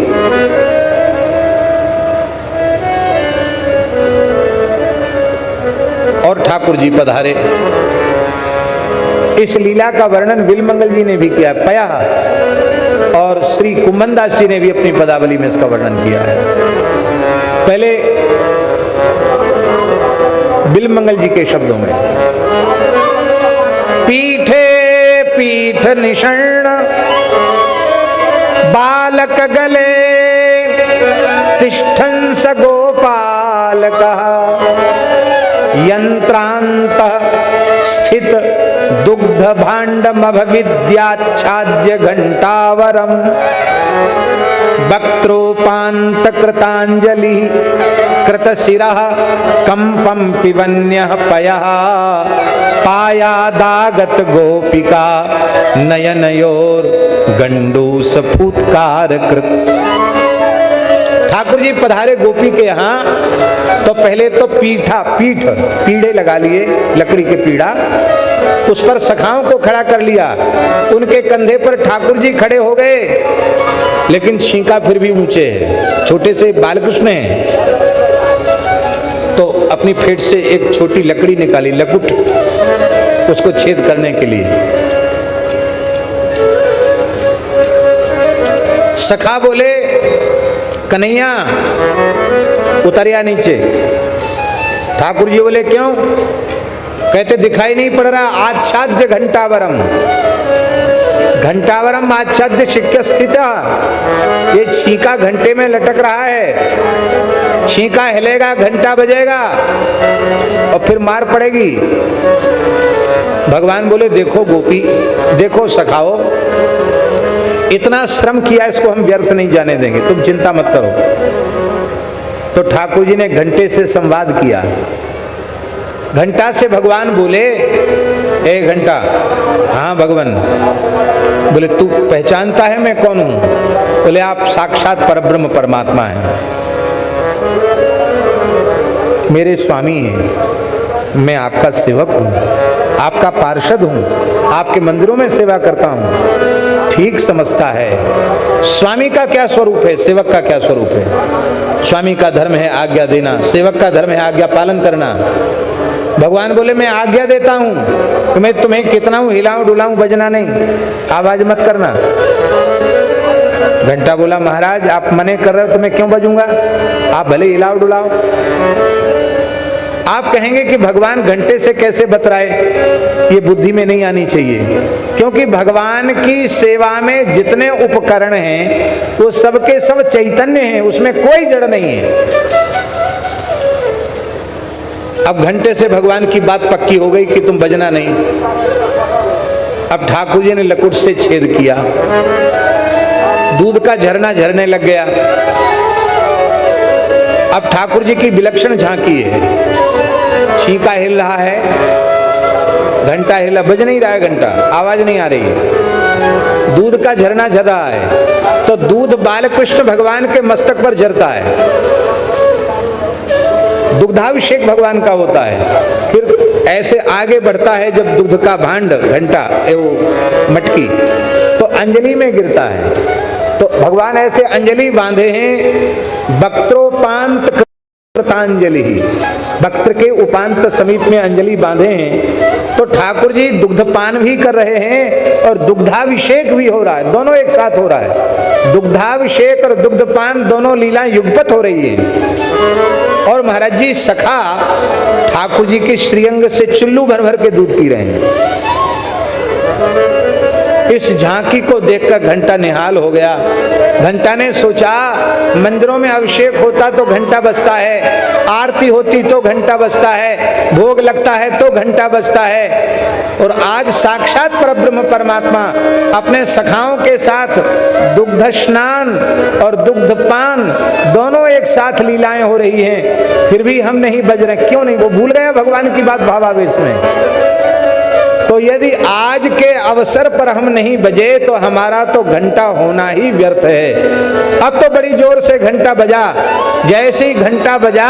और ठाकुर जी पधारे। इस लीला का वर्णन विलमंगल जी ने भी किया, पया, और श्री कुम्भनदास जी ने भी अपनी पदावली में इसका वर्णन किया है। पहले बिलमंगल जी के शब्दों में, पीठे पीठ निषण बालक गले तिष्ठन् स गोपाल यंत्रांत स्थित दुग्ध भाण्डमभविद्याच्छाद्य घंटावरम वक्त्रोपांत कृतांजलि कृतशिरः कंपम पिबन्यः पयः पायादागत गोपिका नयनयोर गंडूस फूत्कार कृत। ठाकुर जी पधारे गोपी के यहाँ तो पहले तो पीढ़े लगा लिए, लकड़ी के पीढ़ा, उस पर सखाओं को खड़ा कर लिया। उनके कंधे पर ठाकुर जी खड़े हो गए, लेकिन छींका फिर भी ऊंचे है, छोटे से बालकृष्ण हैं। तो अपनी फेट से एक छोटी लकड़ी निकाली, लकुट, उसको छेद करने के लिए। सखा बोले कन्हैया उतरिया नीचे। ठाकुर जी बोले क्यों? कहते दिखाई नहीं पड़ रहा। आच्छाद्य घंटावरम, घंटावरम आच्छाद्य शिक्य स्थित, ये छींका घंटे में लटक रहा है। छींका हिलेगा, घंटा बजेगा और फिर मार पड़ेगी। भगवान बोले देखो गोपी, देखो सखाओ, इतना श्रम किया, इसको हम व्यर्थ नहीं जाने देंगे, तुम चिंता मत करो। तो ठाकुर जी ने घंटे से संवाद किया। घंटा से भगवान बोले, ए घंटा। हाँ भगवान। बोले तू पहचानता है मैं कौन हूं? बोले आप साक्षात परब्रह्म परमात्मा हैं, मेरे स्वामी हैं, मैं आपका सेवक हूं, आपका पार्षद हूं, आपके मंदिरों में सेवा करता हूं। ठीक समझता है। स्वामी का क्या स्वरूप है, सेवक का क्या स्वरूप है? स्वामी का धर्म है आज्ञा देना, सेवक का धर्म है आज्ञा पालन करना। भगवान बोले मैं आज्ञा देता हूं, मैं तुम्हें कितना हूं, हिलाऊं डुलाऊं, बजना नहीं, आवाज मत करना। घंटा बोला महाराज आप मने कर रहे हो तो मैं क्यों बजूंगा, आप भले हिलाओ डुलाओ। आप कहेंगे कि भगवान घंटे से कैसे बतराए, ये बुद्धि में नहीं आनी चाहिए, क्योंकि भगवान की सेवा में जितने उपकरण हैं वो सबके सब चैतन्य हैं, उसमें कोई जड़ नहीं है। अब घंटे से भगवान की बात पक्की हो गई कि तुम बजना नहीं। अब ठाकुर जी ने लकुट से छेद किया, दूध का झरना झरने लग गया। अब ठाकुर जी की विलक्षण झांकी है। छींका हिल रहा है, घंटा हिला, बज नहीं रहा है घंटा, आवाज नहीं आ रही है। दूध का झरना झर रहा है, तो दूध बालकृष्ण भगवान के मस्तक पर झरता है, दुग्धाभिषेक भगवान का होता है। फिर ऐसे आगे बढ़ता है, जब दूध का भांड घंटा वो मटकी तो अंजलि में गिरता है, तो भगवान ऐसे अंजलि बांधे हैं, वक्त्रोपांत कृतांजलि, वक्त्र के उपांत समीप में अंजलि बांधे हैं। तो ठाकुर जी दुग्धपान भी कर रहे हैं और दुग्धाभिषेक भी हो रहा है, दोनों एक साथ हो रहा है। दुग्धाभिषेक और दुग्धपान दोनों लीला युगपत हो रही है। और महाराज जी सखा ठाकुर जी के श्रीअंग से चुल्लू भर भर के दूध पी रहे हैं। इस झांकी को देखकर घंटा निहाल हो गया। घंटा ने सोचा, मंदिरों में अभिषेक होता तो घंटा बजता है, आरती होती तो घंटा बजता है, भोग लगता है तो घंटा बजता है, और आज साक्षात परब्रह्म परमात्मा अपने सखाओं के साथ दुग्ध स्नान और दुग्धपान दोनों एक साथ लीलाएं हो रही हैं, फिर भी हम नहीं बज रहे। क्यों नहीं? वो भूल गए भगवान की बात भावावेश में। तो यदि आज के अवसर पर हम नहीं बजे तो हमारा तो घंटा होना ही व्यर्थ है। अब तो बड़ी जोर से घंटा बजा, जैसे ही घंटा बजा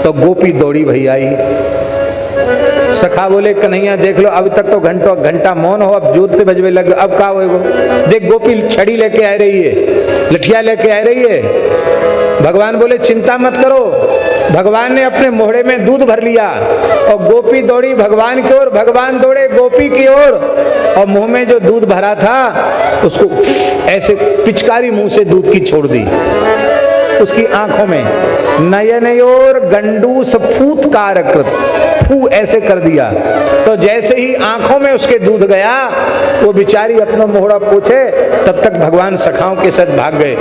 तो गोपी दौड़ी भई आई। सखा बोले, कन्हैया देख लो, अभी तक तो घंटा मौन हो, अब जोर से बजवे लग, अब का होएगो? देख गोपी छड़ी लेके आ रही है, लठिया लेके आ रही है। भगवान बोले, चिंता मत करो। भगवान ने अपने मोहड़े में दूध भर लिया और गोपी दौड़ी भगवान की ओर, भगवान दौड़े गोपी की ओर, और मुंह में जो दूध भरा था उसको ऐसे पिचकारी मुंह से दूध की छोड़ दी। उसकी आंखों में नयनयोर गंडूस फूत्कारकृत, फू ऐसे कर दिया। तो जैसे ही आंखों में उसके दूध गया, वो बेचारी अपना मोहड़ा पोछे, तब तक भगवान सखाओं के साथ भाग गए।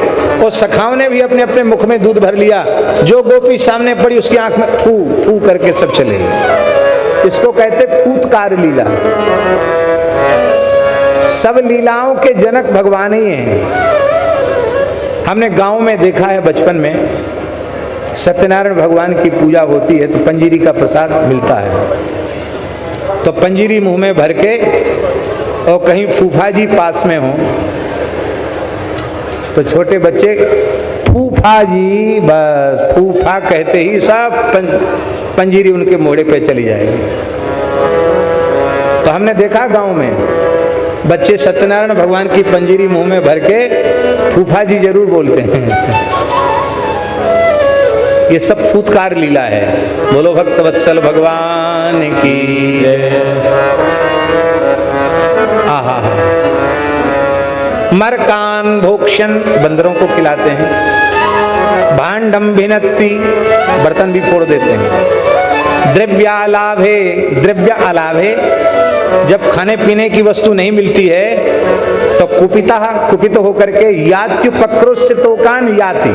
और सखाओं ने भी अपने अपने मुख में दूध भर लिया। जो गोपी सामने पड़ी उसकी आंख में फू फू करके सब चले गए। इसको कहते फूतकार लीला। सब लीलाओं के जनक भगवान ही हैं। हमने गांव में देखा है, बचपन में सत्यनारायण भगवान की पूजा होती है तो पंजीरी का प्रसाद मिलता है, तो पंजीरी मुंह में भर के, और कहीं फूफा जी पास में हो तो छोटे बच्चे फूफा जी, बस फूफा कहते ही सब पंजीरी उनके मोड़े पे चली जाएगी। तो हमने देखा गांव में बच्चे सत्यनारायण भगवान की पंजीरी मुंह में भर के फूफा जी जरूर बोलते हैं। ये सब फूतकार लीला है। बोलो भक्त वत्सल भगवान की। आहा, मरकान भोक्षण, बंदरों को खिलाते हैं। भांडम भिनत्ति, बर्तन भी फोड़ देते हैं। द्रव्यालाभे, द्रव्य अलाभे, जब खाने पीने की वस्तु नहीं मिलती है तो कुपित होकर के यात्युपक्रोशितोकान याति,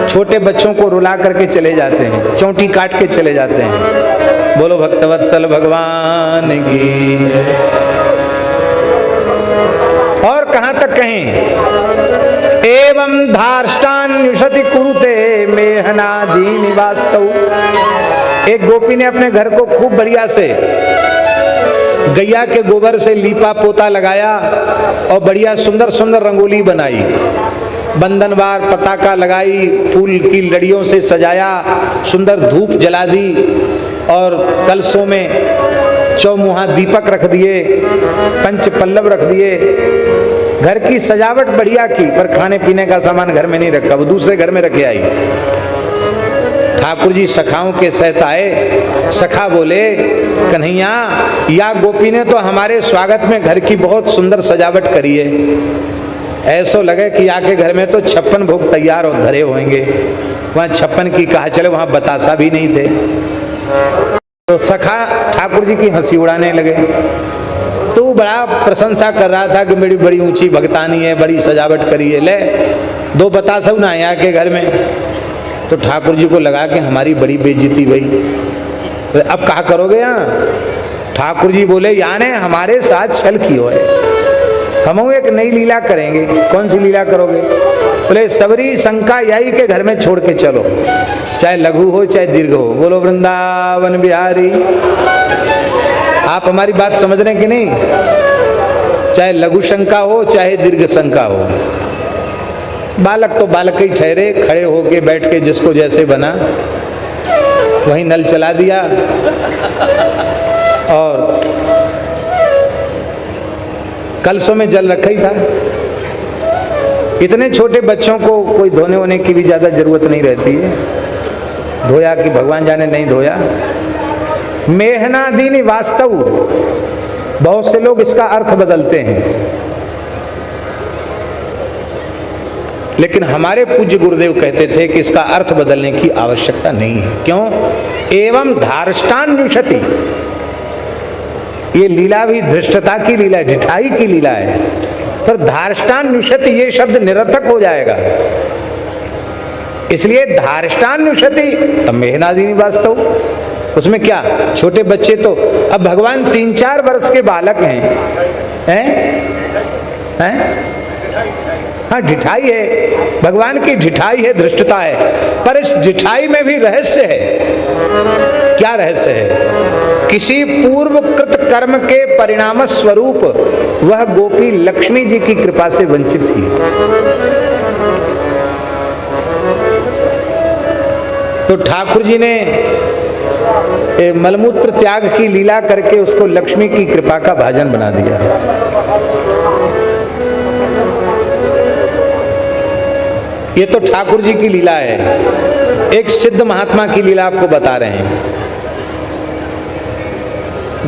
छोटे बच्चों को रुला करके चले जाते हैं, चौंटी काट के चले जाते हैं। बोलो भक्तवत्सल भगवान की। और कहां तक कहें, एवं धार्ष्टान्युषति कुरुते मेहनादी निवास्तौ। एक गोपी ने अपने घर को खूब बढ़िया से गैया के गोबर से लीपा पोता लगाया और बढ़िया सुंदर सुंदर रंगोली बनाई, बंधनवार पताका लगाई, फूल की लड़ियों से सजाया, सुंदर धूप जला दी और कलशों में चौमुहा दीपक रख दिए, पंच पल्लव रख दिए। घर की सजावट बढ़िया की, पर खाने पीने का सामान घर में नहीं रखा, वो दूसरे घर में रखे आई। ठाकुर जी सखाओं के सहित आए। सखा बोले, कन्हैया या गोपी ने तो हमारे स्वागत में घर की बहुत सुंदर सजावट करी है, ऐसो लगे कि आके घर में तो 56 भोग तैयार और धरे होंगे। वहाँ 56 की कहा चले, वहाँ बतासा भी नहीं थे। तो सखा ठाकुर जी की हंसी उड़ाने लगे। तो बड़ा प्रशंसा कर रहा था कि मेरी बड़ी ऊंची भगतानी है, बड़ी सजावट करी है, ले 2 बतासा ना आया के घर में। तो ठाकुर जी को लगा कि हमारी बड़ी बेइज्जती हुई, अब क्या करोगे यहाँ? ठाकुर जी बोले, याने हमारे साथ छल कियो है, हम एक नई लीला करेंगे। कौन सी लीला करोगे? बोले सबरी शंका यही के घर में छोड़ के चलो, चाहे लघु हो चाहे दीर्घ हो। बोलो वृंदावन बिहारी। आप हमारी बात समझ रहे हैं कि नहीं? चाहे लघु शंका हो चाहे दीर्घ शंका हो, बालक तो बालक ही ठहरे, खड़े होके बैठ के जिसको जैसे बना वहीं नल चला दिया और कलशों में जल रखा ही था। इतने छोटे बच्चों को कोई धोने होने की भी ज्यादा जरूरत नहीं रहती है, धोया कि भगवान जाने नहीं धोया। मेहनादीनी वास्तव, बहुत से लोग इसका अर्थ बदलते हैं, लेकिन हमारे पूज्य गुरुदेव कहते थे कि इसका अर्थ बदलने की आवश्यकता नहीं है। क्यों? एवं धार्ष्टान्युषति, ये लीला भी धृष्टता की लीला है, ढिठाई की लीला है, पर धार्ष्टान्युषति ये शब्द निरर्थक हो जाएगा, इसलिए धार्ष्टान्युषति तब मेहनादीनी वास्तव। उसमें क्या, छोटे बच्चे तो, अब भगवान 3-4 वर्ष के बालक हैं? हाँ, ढिठाई है, भगवान की ढिठाई है, धृष्टता है, पर इस ढिठाई में भी रहस्य है। क्या रहस्य है? किसी पूर्वकृत कर्म के परिणाम स्वरूप वह गोपी लक्ष्मी जी की कृपा से वंचित थी। तो ठाकुर जी ने मलमूत्र त्याग की लीला करके उसको लक्ष्मी की कृपा का भाजन बना दिया। ये तो ठाकुर जी की लीला है। एक सिद्ध महात्मा की लीला आपको बता रहे हैं।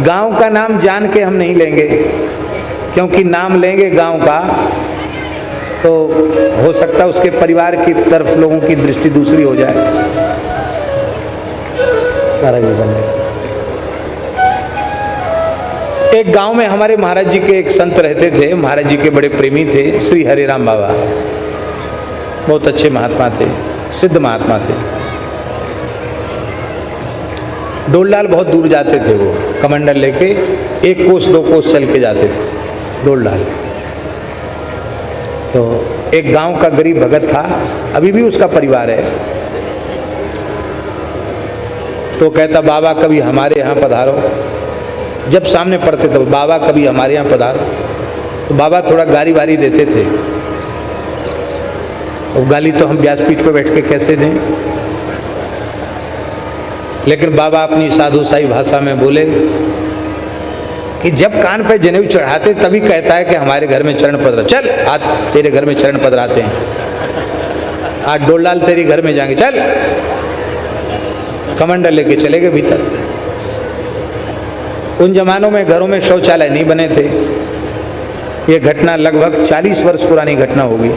गांव का नाम जान के हम नहीं लेंगे, क्योंकि नाम लेंगे गांव का तो हो सकता है उसके परिवार की तरफ लोगों की दृष्टि दूसरी हो जाए। एक गांव में हमारे महाराज जी के एक संत रहते थे, महाराज जी के बड़े प्रेमी थे, श्री हरिराम बाबा। बहुत अच्छे महात्मा थे, सिद्ध महात्मा थे। डोलडाल बहुत दूर जाते थे वो, कमंडल लेके 1 कोस 2 कोस चल के जाते थे डोलडाल। तो एक गांव का गरीब भगत था, अभी भी उसका परिवार है। तो कहता, बाबा कभी हमारे यहाँ पधारो। जब सामने पड़ते थे, बाबा कभी हमारे यहाँ पधारो। तो बाबा थोड़ा गाली वारी देते थे, और गाली तो हम व्यासपीठ पर बैठ के कैसे दें, लेकिन बाबा अपनी साधुसाई भाषा में बोले कि जब कान पे जनेऊ चढ़ाते तभी कहता है कि हमारे घर में चरण पधरा, चल आज तेरे घर में चरण पधराते हैं, आज डोलडाल तेरे घर में जाएंगे, चल। कमंडल लेके चले गए भीतर। उन जमानों में घरों में शौचालय नहीं बने थे। ये घटना लगभग 40 वर्ष पुरानी घटना होगी।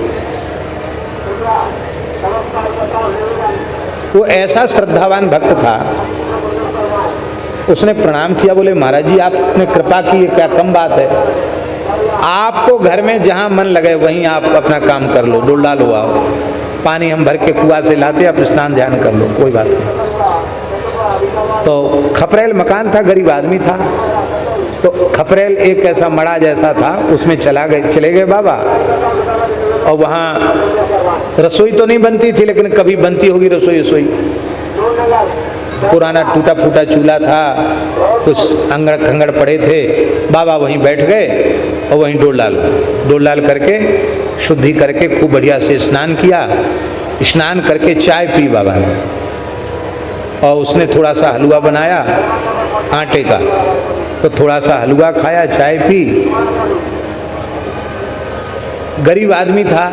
वो ऐसा श्रद्धावान भक्त था, उसने प्रणाम किया, बोले महाराज जी आपने कृपा की, ये क्या कम बात है, आपको घर में जहां मन लगे वहीं आप अपना काम कर लो, डोलडाल हो आओ, पानी हम भर के कुआं से लाते, आप स्नान ध्यान कर लो, कोई बात नहीं। तो खपरेल मकान था, गरीब आदमी था, तो खपरेल एक ऐसा मड़ा जैसा था, उसमें चले गए बाबा। और वहाँ रसोई तो नहीं बनती थी, लेकिन कभी बनती होगी रसोई। पुराना टूटा फूटा चूल्हा था, कुछ अंगड़ खंगड़ पड़े थे। बाबा वहीं बैठ गए और वहीं डोलडाल करके शुद्धि करके खूब बढ़िया से स्नान किया। स्नान करके चाय पी बाबा ने, और उसने थोड़ा सा हलवा बनाया आटे का, तो थोड़ा सा हलवा खाया, चाय पी। गरीब आदमी था,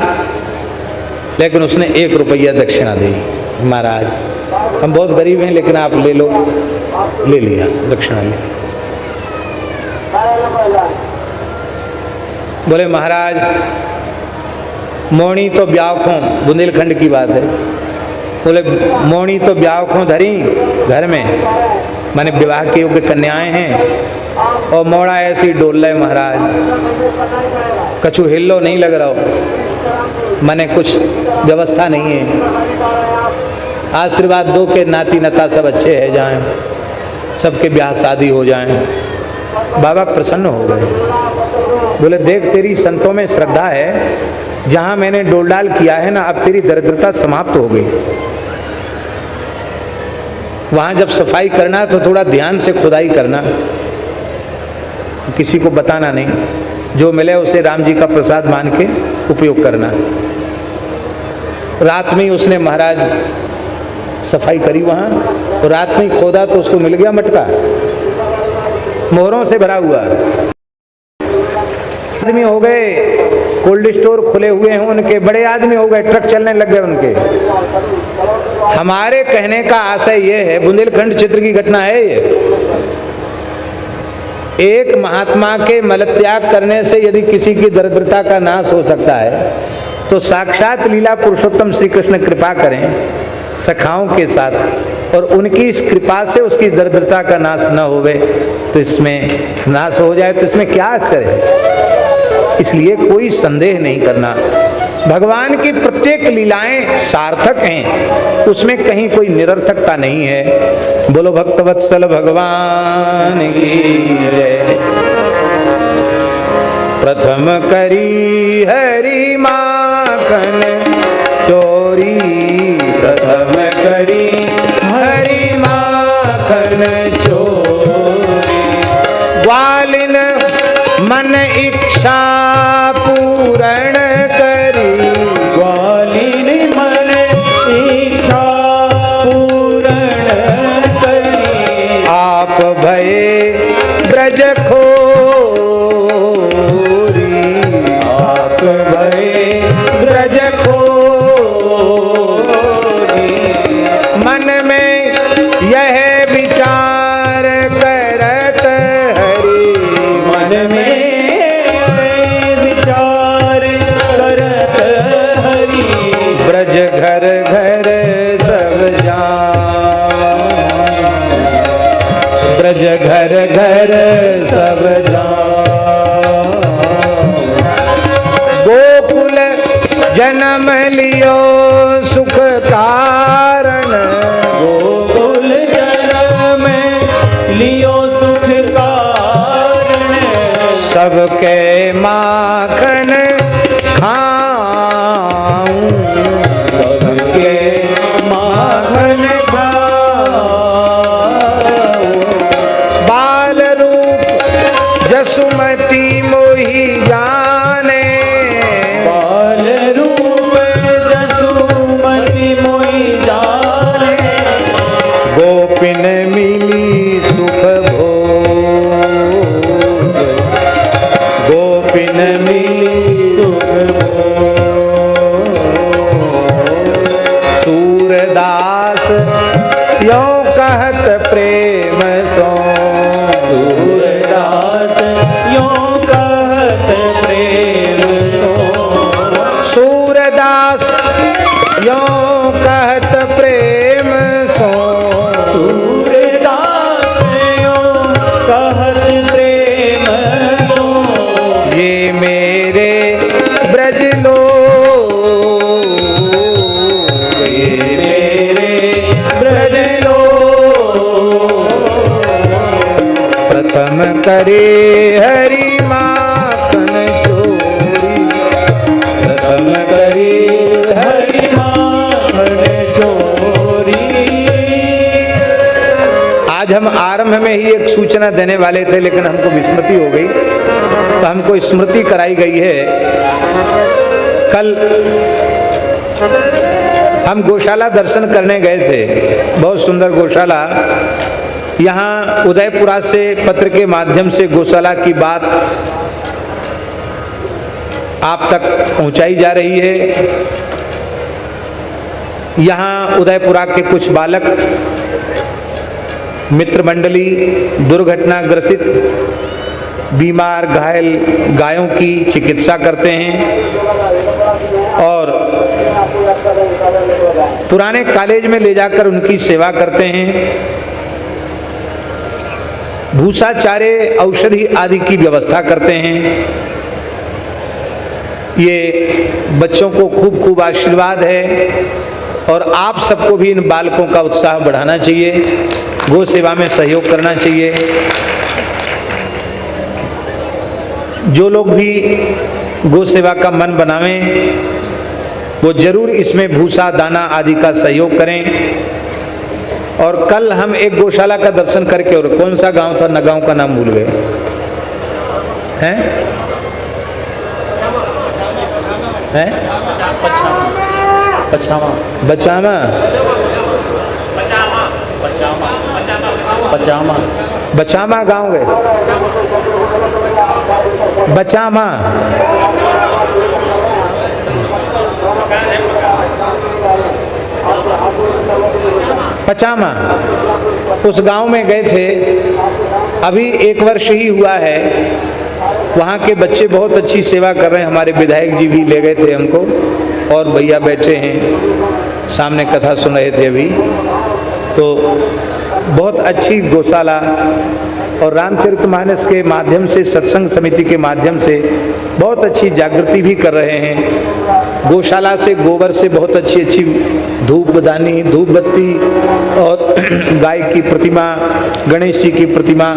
लेकिन उसने 1 रुपया दक्षिणा दी। महाराज हम बहुत गरीब हैं, लेकिन आप ले लो। ले लिया, दक्षिणा ले। बोले महाराज मोणी तो ब्याखों, बुंदेलखंड की बात है। बोले मोणी तो ब्याखों धरी घर में, माने विवाह के योग्य कन्याएं हैं, और मोड़ा ऐसी डोल रहे महाराज, कछु हिल्लो नहीं लग रहा हो, माने कुछ व्यवस्था नहीं है। आशीर्वाद दो के नाती नता सब अच्छे है जाएं, सबके ब्याह शादी हो जाएं। बाबा प्रसन्न हो गए, बोले देख तेरी संतों में श्रद्धा है, जहां मैंने डोलडाल किया है ना, अब तेरी दरिद्रता समाप्त हो गई। वहां जब सफाई करना है तो थोड़ा ध्यान से खुदाई करना, किसी को बताना नहीं, जो मिले उसे राम जी का प्रसाद मान के उपयोग करना। रात में ही उसने महाराज सफाई करी वहां, और रात में ही खोदा तो उसको मिल गया मटका मोहरों से भरा हुआ। आदमी हो गए, कोल्ड स्टोर खुले हुए हैं उनके, बड़े आदमी हो गए, ट्रक चलने लग गए उनके। हमारे कहने का आशय ये है, बुंदेलखंड क्षेत्र की घटना है ये। एक महात्मा के मलत्याग करने से यदि किसी की दरिद्रता का नाश हो सकता है, तो साक्षात लीला पुरुषोत्तम श्री कृष्ण कृपा करें सखाओं के साथ, और उनकी इस कृपा से उसकी दरिद्रता का नाश न होवे, तो इसमें नाश हो जाए तो इसमें क्या आश्चर्य है। इसलिए कोई संदेह नहीं करना, भगवान की प्रत्येक लीलाएं सार्थक हैं, उसमें कहीं कोई निरर्थकता नहीं है। बोलो भक्तवत्सल भगवान की जय। प्रथम करी हरि माखन चोरी, प्रथम करी हरि माखन चोरी, ग्वालिन मन इच्छा पूरण करी, ग्वालिन मन इच्छा पूरण करी, आप भये ब्रज खोरी, आप भये ब्रज खोरी, मन में यह विचार करत हरि, मन में विचार करत हरि, ब्रज घर घर सब जान, ब्रज घर घर सब जान, गोकुल जन्म लियो सुख कारण, गोकुल जन्म लियो सुख कारण, सबके माखन खाऊं, सबके माखन बाल रूप जसुमती मोहि जाने, बाल रूप जसुमती मोहि जाने, गोपिन मिली सुख भोग, गोपिन मिली सुख सूरदास यो कहत प्रेम सो, सूरदास यो कहत प्रेम सो, सूरदास यो कहत प्रेम सो, सूरदास यो कहत प्रेम सो, ये मेरे ब्रज लोग, ये मेरे ब्रज लोग, प्रथम करे हरि माखन चोरी, प्रथम करे हरि माखन चोरी। आज हम आरंभ में ही एक सूचना देने वाले थे, लेकिन हमको विस्मृति हो गई, तो हमको स्मृति कराई गई है। कल हम गौशाला दर्शन करने गए थे, बहुत सुंदर गौशाला। यहाँ उदयपुरा से पत्र के माध्यम से गौशाला की बात आप तक पहुंचाई जा रही है। यहाँ उदयपुरा के कुछ बालक मित्र मंडली दुर्घटना ग्रसित बीमार घायल गायों की चिकित्सा करते हैं और पुराने कॉलेज में ले जाकर उनकी सेवा करते हैं। भूसा चारे औषधि आदि की व्यवस्था करते हैं। ये बच्चों को खूब खूब आशीर्वाद है और आप सबको भी इन बालकों का उत्साह बढ़ाना चाहिए, गौ सेवा में सहयोग करना चाहिए। जो लोग भी गो सेवा का मन बनावें, वो जरूर इसमें भूसा दाना आदि का सहयोग करें। और कल हम एक गौशाला का दर्शन करके, और कौन सा गांव था, न गांव का नाम भूल गए हैं, हैं? पछावा बचामा, पचामा बचामा गांव गए, बचामा, पचामा, उस गांव में गए थे। अभी 1 वर्ष ही हुआ है। वहाँ के बच्चे बहुत अच्छी सेवा कर रहे हैं। हमारे विधायक जी भी ले गए थे हमको, और भैया बैठे हैं सामने कथा सुन रहे थे अभी। तो बहुत अच्छी गौशाला, और रामचरितमानस के माध्यम से, सत्संग समिति के माध्यम से बहुत अच्छी जागृति भी कर रहे हैं। गौशाला से, गोबर से बहुत अच्छी अच्छी धूपदानी, धूप बत्ती और गाय की प्रतिमा, गणेश जी की प्रतिमा,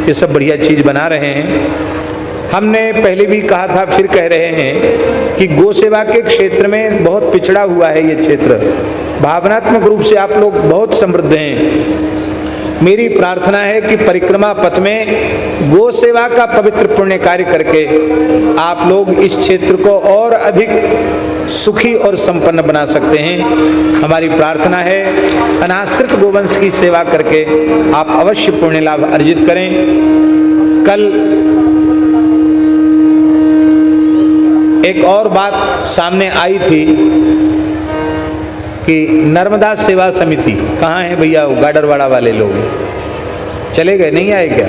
ये सब बढ़िया चीज़ बना रहे हैं। हमने पहले भी कहा था, फिर कह रहे हैं कि गौ सेवा के क्षेत्र में बहुत पिछड़ा हुआ है ये क्षेत्र। भावनात्मक रूप से आप लोग बहुत समृद्ध हैं। मेरी प्रार्थना है कि परिक्रमा पथ में गो सेवा का पवित्र पुण्य कार्य करके आप लोग इस क्षेत्र को और अधिक सुखी और संपन्न बना सकते हैं। हमारी प्रार्थना है, अनाश्रित गोवंश की सेवा करके आप अवश्य पुण्य लाभ अर्जित करें। कल एक और बात सामने आई थी कि नर्मदा सेवा समिति, कहाँ है भैया वो गाडरवाड़ा वाले लोग, चले गए, नहीं आए क्या?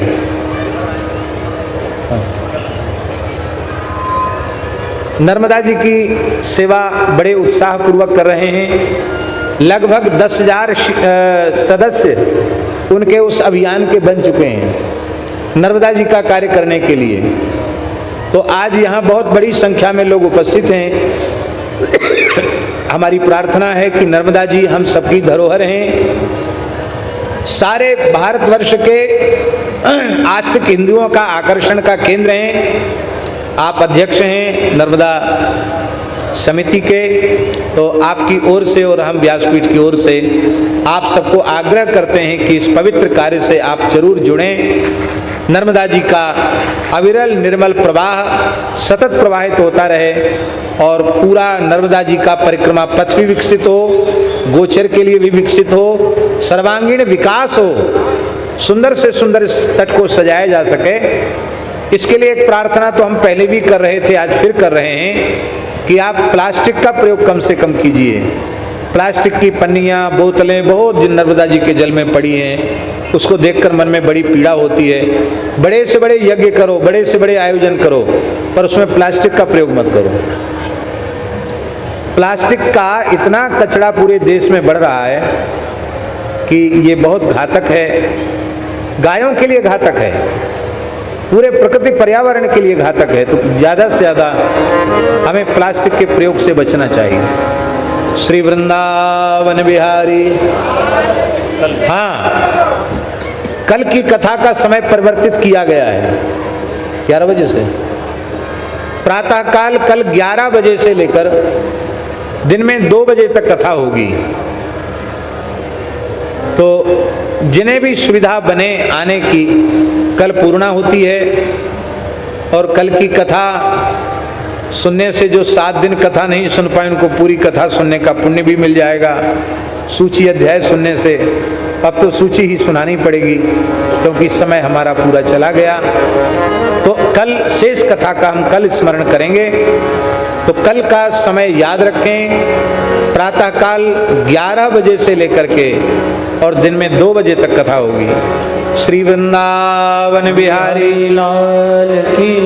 नर्मदा जी की सेवा बड़े उत्साह पूर्वक कर रहे हैं। लगभग 10,000 सदस्य उनके उस अभियान के बन चुके हैं नर्मदा जी का कार्य करने के लिए। तो आज यहाँ बहुत बड़ी संख्या में लोग उपस्थित हैं। हमारी प्रार्थना है कि नर्मदा जी हम सबकी धरोहर हैं, सारे भारतवर्ष के आस्तिक हिंदुओं का आकर्षण का केंद्र हैं। आप अध्यक्ष हैं नर्मदा समिति के, तो आपकी ओर से और हम व्यासपीठ की ओर से आप सबको आग्रह करते हैं कि इस पवित्र कार्य से आप जरूर जुड़ें। नर्मदा जी का अविरल निर्मल प्रवाह सतत प्रवाहित होता रहे और पूरा नर्मदा जी का परिक्रमा पथ भी विकसित हो, गोचर के लिए भी विकसित हो, सर्वांगीण विकास हो, सुंदर से सुंदर इस तट को सजाया जा सके। इसके लिए एक प्रार्थना तो हम पहले भी कर रहे थे, आज फिर कर रहे हैं कि आप प्लास्टिक का प्रयोग कम से कम कीजिए। प्लास्टिक की पन्नियाँ, बोतलें बहुत जिन नर्मदा जी के जल में पड़ी हैं, उसको देखकर मन में बड़ी पीड़ा होती है। बड़े से बड़े यज्ञ करो, बड़े से बड़े आयोजन करो, पर उसमें प्लास्टिक का प्रयोग मत करो। प्लास्टिक का इतना कचरा पूरे देश में बढ़ रहा है कि ये बहुत घातक है। गायों के लिए घातक है, पूरे प्रकृति पर्यावरण के लिए घातक है। तो ज़्यादा से ज़्यादा हमें प्लास्टिक के प्रयोग से बचना चाहिए। श्री वृंदावन बिहारी। हाँ, कल की कथा का समय परिवर्तित किया गया है 11 बजे से। प्रातःकाल कल 11 बजे से लेकर दिन में 2 बजे तक कथा होगी। तो जिन्हें भी सुविधा बने आने की, कल पूर्णाहुति है। और कल की कथा सुनने से जो 7 दिन कथा नहीं सुन पाए उनको पूरी कथा सुनने का पुण्य भी मिल जाएगा। सूची अध्याय सुनने से अब तो सूची ही सुनानी पड़ेगी क्योंकि समय हमारा पूरा चला गया। तो कल शेष कथा का हम कल स्मरण करेंगे। तो कल का समय याद रखें, प्रातःकाल 11 बजे से लेकर के और दिन में 2 बजे तक कथा होगी। श्री वृंदावन बिहारी लाल की